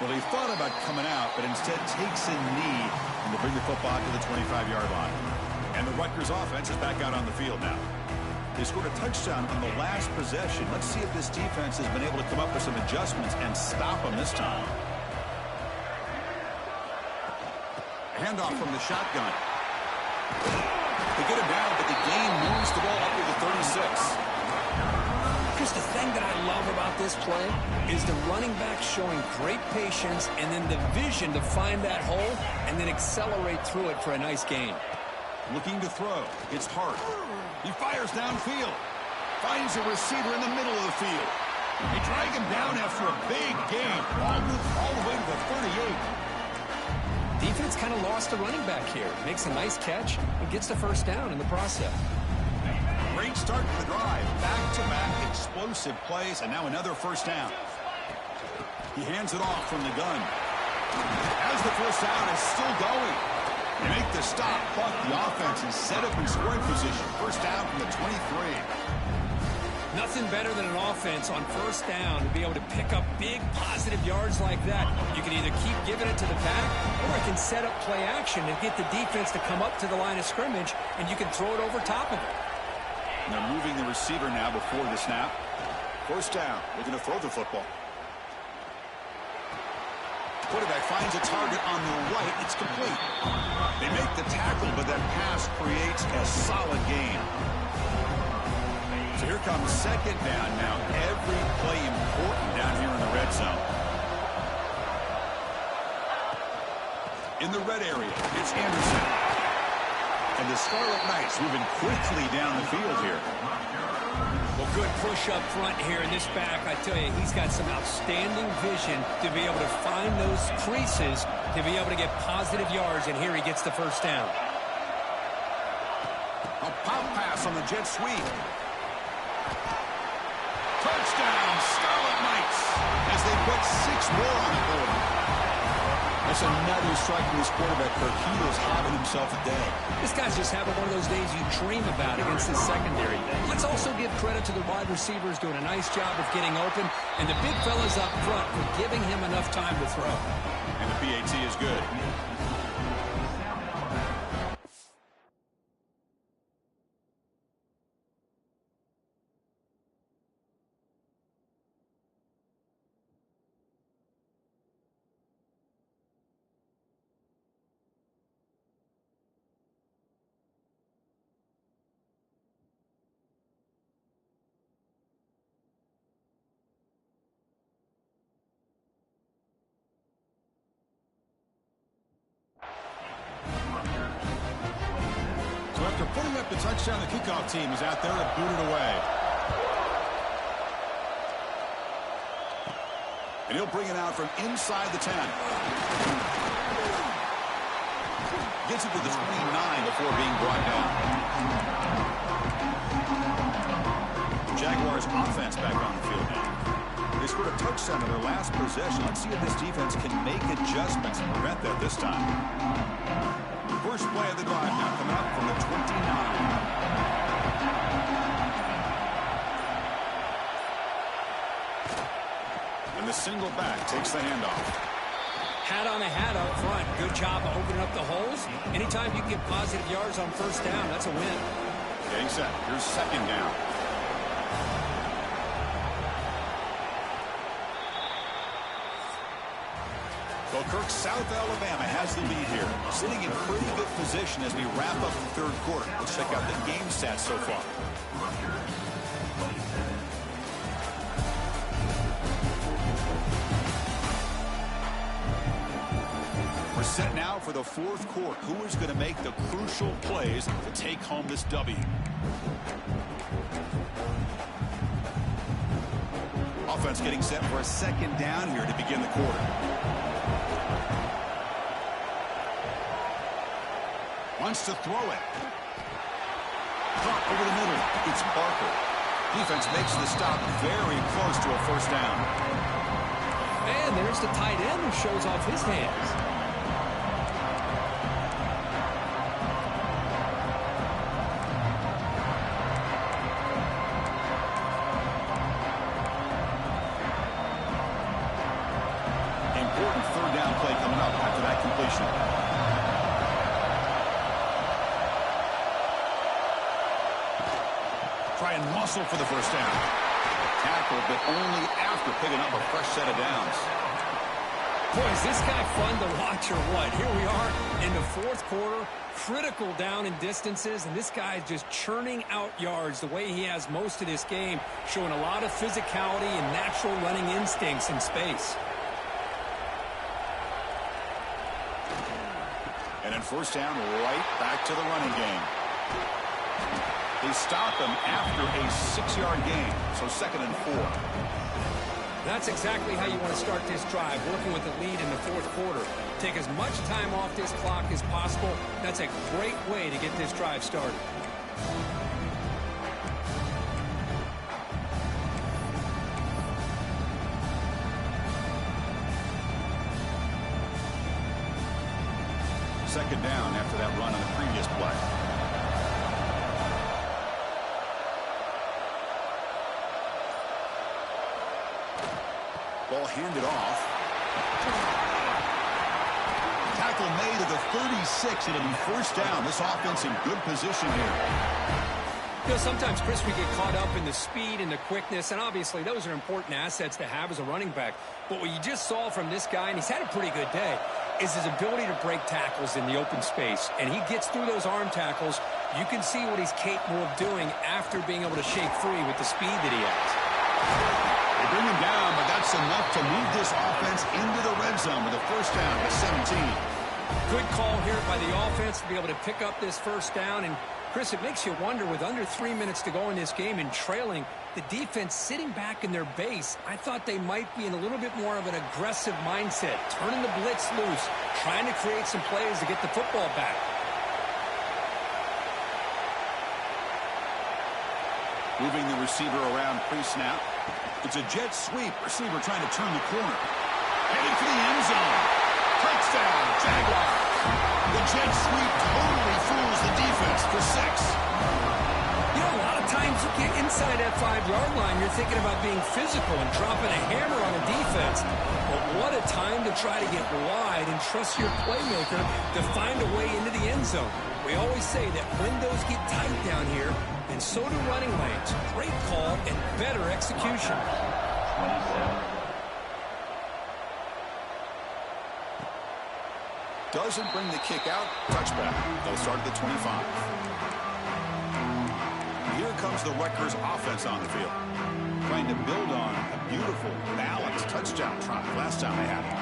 [SPEAKER 1] Well, he thought about coming out, but instead takes a knee and will bring the football to the 25-yard line. And the Rutgers offense is back out on the field now. They scored a touchdown on the last possession. Let's see if this defense has been able to come up with some adjustments and stop them this time. Handoff from the shotgun. They get him down, but the gain moves the ball up to the 36.
[SPEAKER 2] Just the thing that I love about this play is the running back showing great patience and then the vision to find that hole and then accelerate through it for a nice gain.
[SPEAKER 1] Looking to throw. It's Hart. He fires downfield. Finds a receiver in the middle of the field. They drag him down after a big gain. All the way to the 38.
[SPEAKER 2] Defense kind of lost a running back here. Makes a nice catch and gets the first down in the process.
[SPEAKER 1] Great start to the drive. Back-to-back explosive plays, and now another first down. He hands it off from the gun. As the first down is still going. They make the stop, but the offense is set up in scoring position. First down from the 23.
[SPEAKER 2] Nothing better than an offense on first down to be able to pick up big positive yards like that. You can either keep giving it to the back, or it can set up play action and get the defense to come up to the line of scrimmage, and you can throw it over top of it.
[SPEAKER 1] And they're moving the receiver now before the snap. First down. They're going to throw the football. Quarterback finds a target on the right. It's complete. They make the tackle, but that pass creates a solid gain. So here comes second down now. Every play important down here in the red zone. In the red area, it's Anderson. And And the Scarlet Knights moving quickly down the field here.
[SPEAKER 2] Well, good push up front here in this back. I tell you, he's got some outstanding vision to be able to find those creases, to be able to get positive yards, and here he gets the first down.
[SPEAKER 1] A pop pass on the jet sweep. Touchdown, Scarlet Knights, as they put 6 more on the board. That's another strike from this quarterback, Kirk. He is having himself a day.
[SPEAKER 2] This guy's just having one of those days you dream about against this secondary. Let's also give credit to the wide receivers doing a nice job of getting open, and the big fellas up front for giving him enough time to throw.
[SPEAKER 1] And the PAT is good. After putting up the touchdown, the kickoff team is out there and booted away. And he'll bring it out from inside the 10. Gets it to the 29 before being brought down. Jaguars offense back on the field now. They scored a touchdown in their last possession. Let's see if this defense can make adjustments and prevent that this time. First play of the drive now coming up from the 29. And the single back takes the handoff.
[SPEAKER 2] Hat on a hat up front. Good job of opening up the holes. Anytime you can get positive yards on first down, that's a win.
[SPEAKER 1] Getting set. Here's second down. Well, Kirk, South Alabama has the lead here. Sitting in pretty good position as we wrap up the third quarter. Let's check out the game stats so far. We're set now for the fourth quarter. Who is going to make the crucial plays to take home this W? Offense getting set for a second down here to begin the quarter. Wants to throw it. Drop over the middle. It's Barker. Defense makes the stop very close to a first down.
[SPEAKER 2] And there's the tight end who shows off his hands.
[SPEAKER 1] Important third down play coming up after that completion. Try and muscle for the first down. Tackle, but only after picking up a fresh set of downs.
[SPEAKER 2] Boy, is this guy fun to watch or what? Here we are in the fourth quarter, critical down and distances, and this guy is just churning out yards the way he has most of this game, showing a lot of physicality and natural running instincts in space.
[SPEAKER 1] And then first down, right back to the running game. They stop him after a 6-yard gain, so 2nd and 4.
[SPEAKER 2] That's exactly how you want to start this drive, working with the lead in the fourth quarter. Take as much time off this clock as possible. That's a great way to get this drive started.
[SPEAKER 1] Second down after that run on the previous play. Ball handed off. Tackle made at the 36. It'll be first down. This offense in good position here.
[SPEAKER 2] You know, sometimes, Chris, we get caught up in the speed and the quickness, and obviously those are important assets to have as a running back. But what you just saw from this guy, and he's had a pretty good day, is his ability to break tackles in the open space. And he gets through those arm tackles. You can see what he's capable of doing after being able to shake free with the speed that he has.
[SPEAKER 1] They bring him down, but that's enough to move this offense into the red zone with a first down at 17.
[SPEAKER 2] Good call here by the offense to be able to pick up this first down. And, Chris, it makes you wonder, with under 3 minutes to go in this game and trailing, the defense sitting back in their base, I thought they might be in a little bit more of an aggressive mindset, turning the blitz loose, trying to create some plays to get the football back.
[SPEAKER 1] Moving the receiver around pre-snap. It's a jet sweep. Receiver trying to turn the corner. Heading for the end zone. Touchdown, Jaguars. The jet sweep totally fools the defense for 6.
[SPEAKER 2] You know, a lot of times you get inside that 5-yard line, you're thinking about being physical and dropping a hammer on a defense. But what a time to try to get wide and trust your playmaker to find a way into the end zone. We always say that windows get tight down here, and so do running lanes. Great call and better execution.
[SPEAKER 3] 27.
[SPEAKER 1] Doesn't bring the kick out. Touchback. They'll start at the 25. Here comes the Rutgers offense on the field. Trying to build on a beautiful, balanced touchdown drive last time they had it.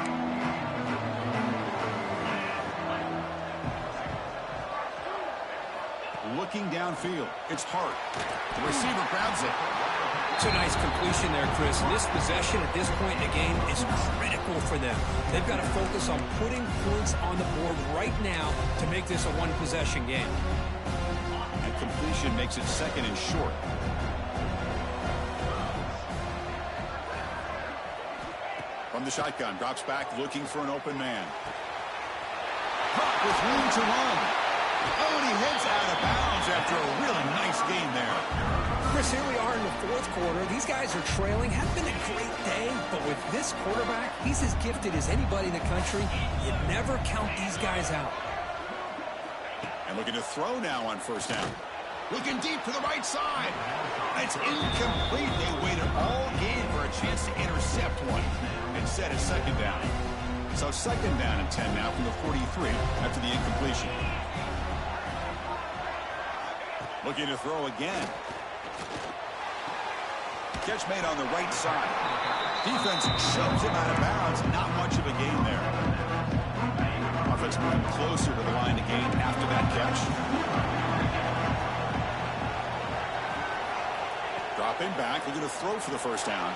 [SPEAKER 1] Looking downfield. It's Hart. The receiver grabs it.
[SPEAKER 2] It's a nice completion there, Chris. This possession at this point in the game is critical for them. They've got to focus on putting points on the board right now to make this a one-possession game.
[SPEAKER 1] And completion makes it second and short. From the shotgun, drops back, looking for an open man. Hart with room to run. Oh, and he heads out of bounds after a really nice game there.
[SPEAKER 2] Chris, here we are in the fourth quarter. These guys are trailing. Hasn't been a great day, but with this quarterback, he's as gifted as anybody in the country. You never count these guys out.
[SPEAKER 1] And looking to throw now on first down. Looking deep to the right side. It's incomplete. They waited all game for a chance to intercept one. Instead, it's second down. So second down and 10 now from the 43 after the incompletion. Looking to throw again. Catch made on the right side. Defense shoves him out of bounds. Not much of a gain there. Offense moving closer to the line to gain after that catch. Dropping back. Looking to throw for the first down.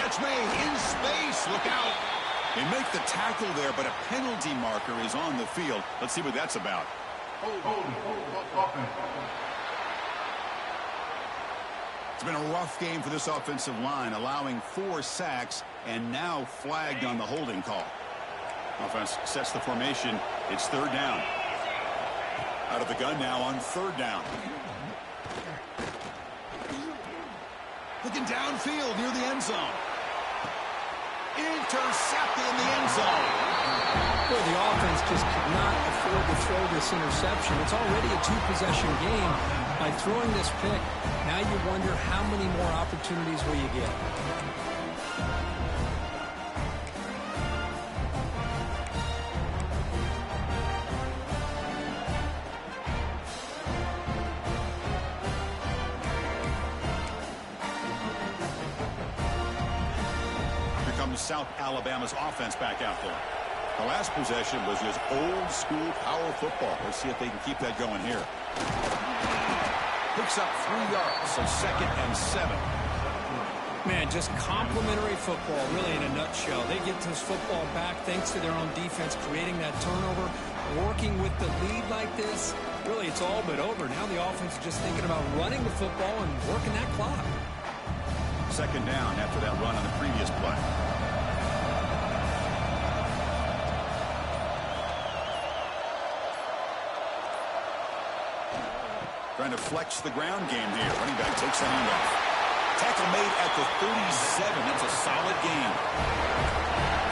[SPEAKER 1] Catch made in space. Look out. They make the tackle there, but a penalty marker is on the field. Let's see what that's about. It's been a rough game for this offensive line, allowing 4 sacks and now flagged on the holding call. Offense sets the formation. It's third down. Out of the gun now on third down. Looking downfield near the end zone. Intercepted in the end zone.
[SPEAKER 2] Boy, the offense just could not afford to throw this interception. It's already a 2-possession game. By throwing this pick, now you wonder how many more opportunities will you get.
[SPEAKER 1] Here comes South Alabama's offense back out there. The last possession was just old school power football. Let's see if they can keep that going here. Picks up 3 yards, so second and 7.
[SPEAKER 2] Man, just complimentary football, really, in a nutshell. They get this football back thanks to their own defense, creating that turnover, working with the lead like this. Really, it's all but over. Now the offense is just thinking about running the football and working that clock.
[SPEAKER 1] Second down after that run on the previous play. Trying to flex the ground game here. Running back takes the handoff. Tackle made at the 37. That's a solid game.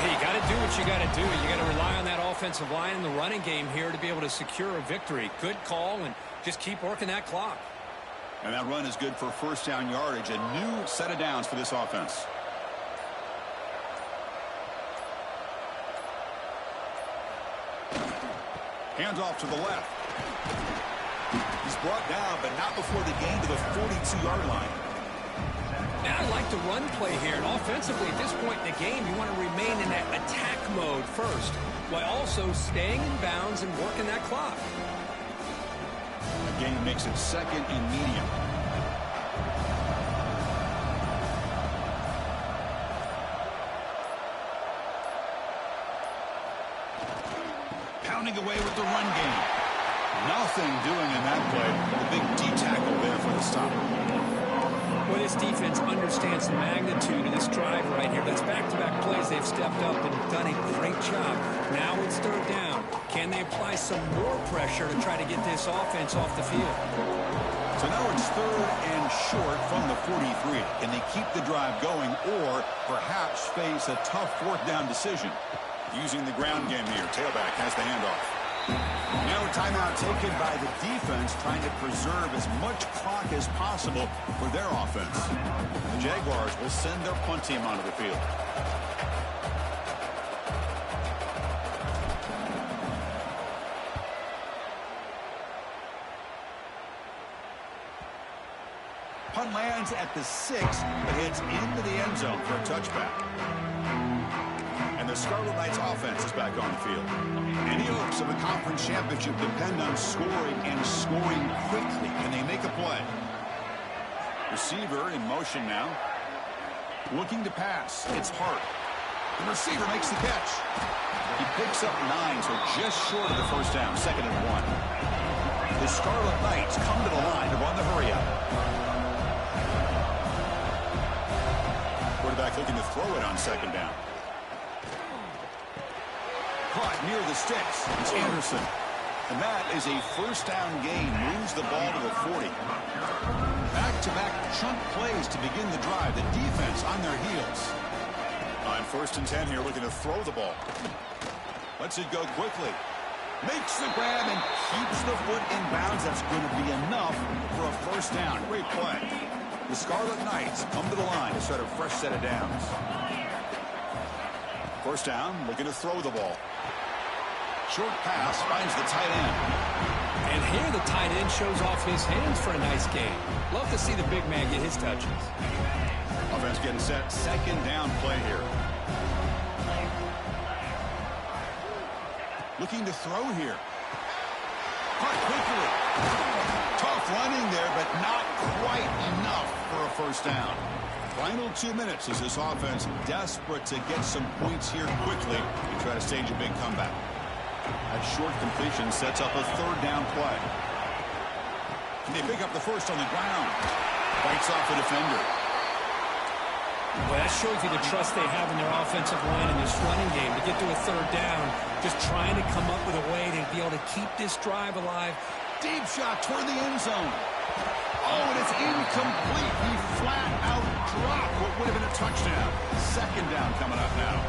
[SPEAKER 2] Hey, you got to do what you got to do. You got to rely on that offensive line and the running game here to be able to secure a victory. Good call, and just keep working that clock.
[SPEAKER 1] And that run is good for first down yardage. A new set of downs for this offense. Hands off to the left. He's brought down, but not before the gain to the 42-yard line.
[SPEAKER 2] Now I like the run play here, and offensively at this point in the game, you want to remain in that attack mode first, while also staying in bounds and working that clock.
[SPEAKER 1] The game makes it second and medium. Pounding away with the run game. Nothing doing in that play. The big D tackle there for the stop.
[SPEAKER 2] Well, this defense understands the magnitude of this drive right here. That's back-to-back plays. They've stepped up and done a great job. Now it's third down. Can they apply some more pressure to try to get this offense off the field?
[SPEAKER 1] So now it's third and short from the 43. Can they keep the drive going or perhaps face a tough fourth down decision? Using the ground game here. Tailback has the handoff. Now a timeout taken by the defense, trying to preserve as much clock as possible for their offense. The Jaguars will send their punt team onto the field. Punt lands at the 6, but hits into the end zone for a touchback. And the Scarlet Knights offense is back on the field. Any hopes of a conference championship depend on scoring and scoring quickly. Can they make a play? Receiver in motion now. Looking to pass. It's Hart. The receiver makes the catch. He picks up 9, so just short of the first down. Second and 1. The Scarlet Knights come to the line to run the hurry up. Quarterback looking to throw it on second down. Caught near the sticks. It's Anderson. And that is a first down gain. Moves the ball to the 40. Back-to-back chunk plays to begin the drive. The defense on their heels. On first and 10 here, looking to throw the ball. Lets it go quickly. Makes the grab and keeps the foot in bounds. That's going to be enough for a first down. Great play. The Scarlet Knights come to the line to start a fresh set of downs. First down, looking to throw the ball. Short pass finds the tight end.
[SPEAKER 2] And here the tight end shows off his hands for a nice game. Love to see the big man get his touches.
[SPEAKER 1] Offense getting set. Second down play here. Looking to throw here. Caught quickly. Tough running there, but not quite enough for a first down. Final 2 minutes as this offense desperate to get some points here quickly and try to stage a big comeback. That short completion sets up a third down play. And they pick up the first on the ground. Bites off a defender.
[SPEAKER 2] Well, that shows you the trust they have in their offensive line in this running game to get to a third down, just trying to come up with a way to be able to keep this drive alive.
[SPEAKER 1] Deep shot toward the end zone. Oh, and it's incomplete. He flat out dropped what would have been a touchdown. Second down coming up now.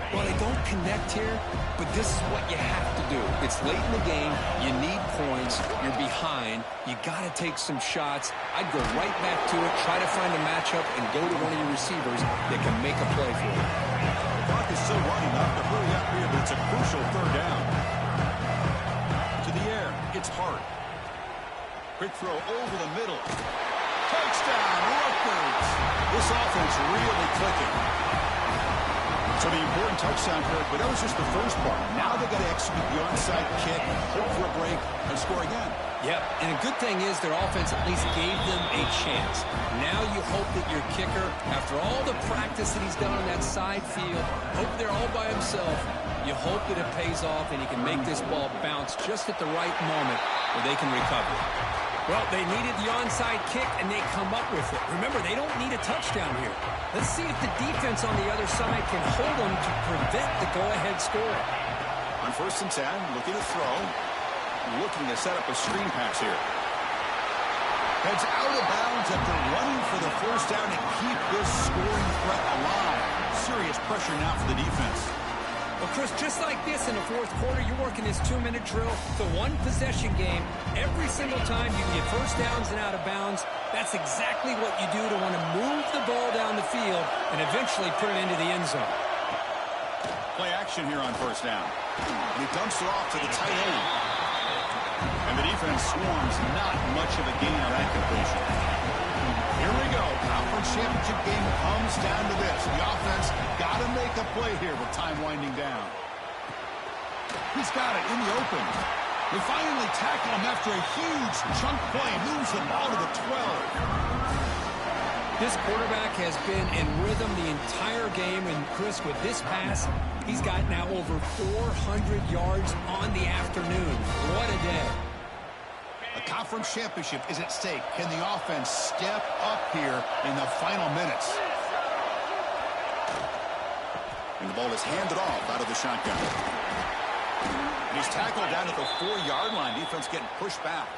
[SPEAKER 2] Well, they don't connect here, but this is what you have to do. It's late in the game. You need points. You're behind. You got to take some shots. I'd go right back to it, try to find a matchup, and go to one of your receivers that can make a play for you.
[SPEAKER 1] The clock is still running. Not to hurry up here, but it's a crucial third down. To the air. It's Hart. Quick throw over the middle. Touchdown, Rutgers. This offense really clicking. So the important touchdown here, but that was just the first part. Now they got to execute the onside kick, hope for a break, and score again.
[SPEAKER 2] Yep, and a good thing is their offense at least gave them a chance. Now you hope that your kicker, after all the practice that he's done on that side field, hope they're all by himself. You hope that it pays off and he can make this ball bounce just at the right moment where they can recover. Well, they needed the onside kick, and they come up with it. Remember, they don't need a touchdown here. Let's see if the defense on the other side can hold them to prevent the go-ahead score.
[SPEAKER 1] On first and 10, looking to throw. Looking to set up a screen pass here. Heads out of bounds after running for the first down and keep this scoring threat alive. Serious pressure now for the defense.
[SPEAKER 2] Well, Chris, just like this in the fourth quarter, you're working this 2-minute drill. It's a one-possession game. Every single time you can get first downs and out of bounds, that's exactly what you do to want to move the ball down the field and eventually put it into the end zone.
[SPEAKER 1] Play action here on first down. And he dumps it off to the tight end. And the defense swarms. Not much of a gain on that completion. Here we go. Conference championship game comes down to this. The offense got to make a play here with time winding down. He's got it in the open. They finally tackle him after a huge chunk play. Moves the ball to the 12.
[SPEAKER 2] This quarterback has been in rhythm the entire game, and Chris, with this pass, he's got now over 400 yards on the afternoon. What a day.
[SPEAKER 1] A conference championship is at stake. Can the offense step up here in the final minutes? And the ball is handed off out of the shotgun. He's tackled down at the 4-yard line. Defense getting pushed back.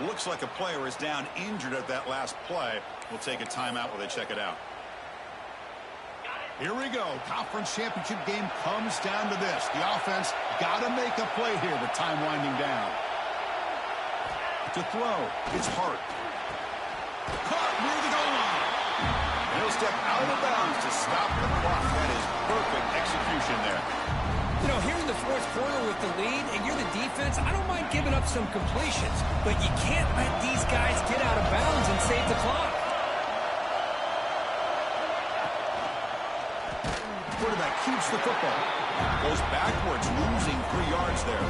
[SPEAKER 1] Looks like a player is down injured at that last play. We'll take a timeout while they check it out. Here we go. Conference championship game comes down to this. The offense got to make a play here with time winding down. To throw, it's Hart. Caught near the goal line. He'll step out of bounds to stop the clock. That is perfect execution there.
[SPEAKER 2] You know, here in the fourth quarter with the lead, and you're the defense, I don't mind giving up some completions, but you can't let these guys get out of bounds and save the clock.
[SPEAKER 1] Quarterback keeps the football. Goes backwards, losing 3 yards there.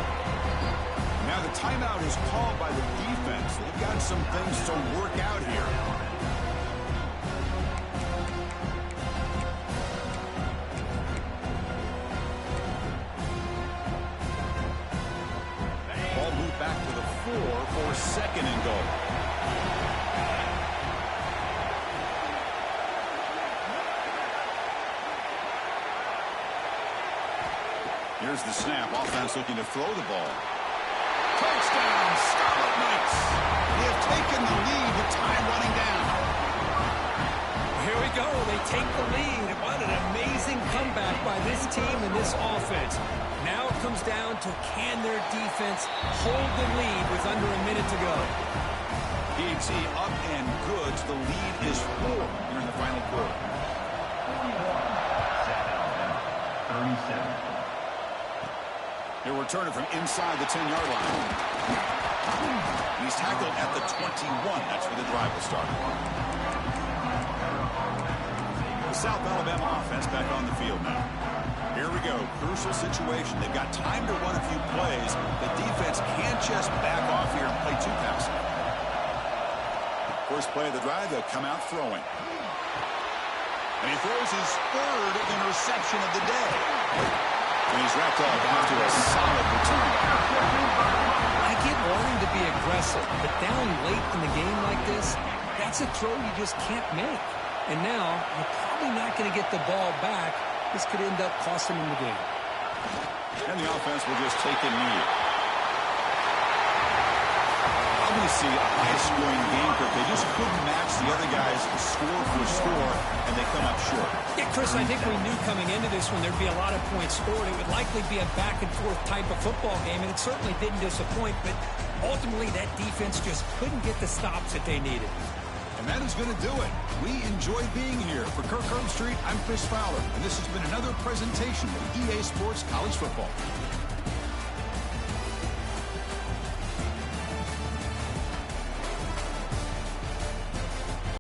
[SPEAKER 1] Now the timeout is called by the defense. They've got some things to work out here. Ball moved back to the 4 for second and goal. Here's the snap. Offense looking to throw the ball. Touchdown, Scarlet Knights. They have taken the lead with time running down.
[SPEAKER 2] Here we go. They take the lead. What an amazing comeback by this team and this offense. Now it comes down to can their defense hold the lead with under a minute to go.
[SPEAKER 1] PHC up and good. The lead is 4 here in the final quarter.
[SPEAKER 3] 37.
[SPEAKER 1] He'll return it from inside the 10-yard line. He's tackled at the 21. That's where the drive will start. The South Alabama offense back on the field now. Here we go. Crucial situation. They've got time to run a few plays. The defense can't just back off here and play too passive. First play of the drive, they'll come out throwing. And he throws his 3rd interception of the day. And he's wrapped up after a solid return.
[SPEAKER 2] I get wanting to be aggressive, but down late in the game like this, that's a throw you just can't make. And now, you're probably not going to get the ball back. This could end up costing him the game.
[SPEAKER 1] And the offense will just take a knee. Obviously, a high-scoring game, but they just couldn't match the other guys score for score, and they come up short.
[SPEAKER 2] Yeah, Chris, I think we knew coming into this one there'd be a lot of points scored. It would likely be a back-and-forth type of football game, and it certainly didn't disappoint, but ultimately that defense just couldn't get the stops that they needed.
[SPEAKER 1] And that is going to do it. We enjoyed being here. For Kirk Herbstreit, I'm Chris Fowler, and this has been another presentation of EA Sports College Football.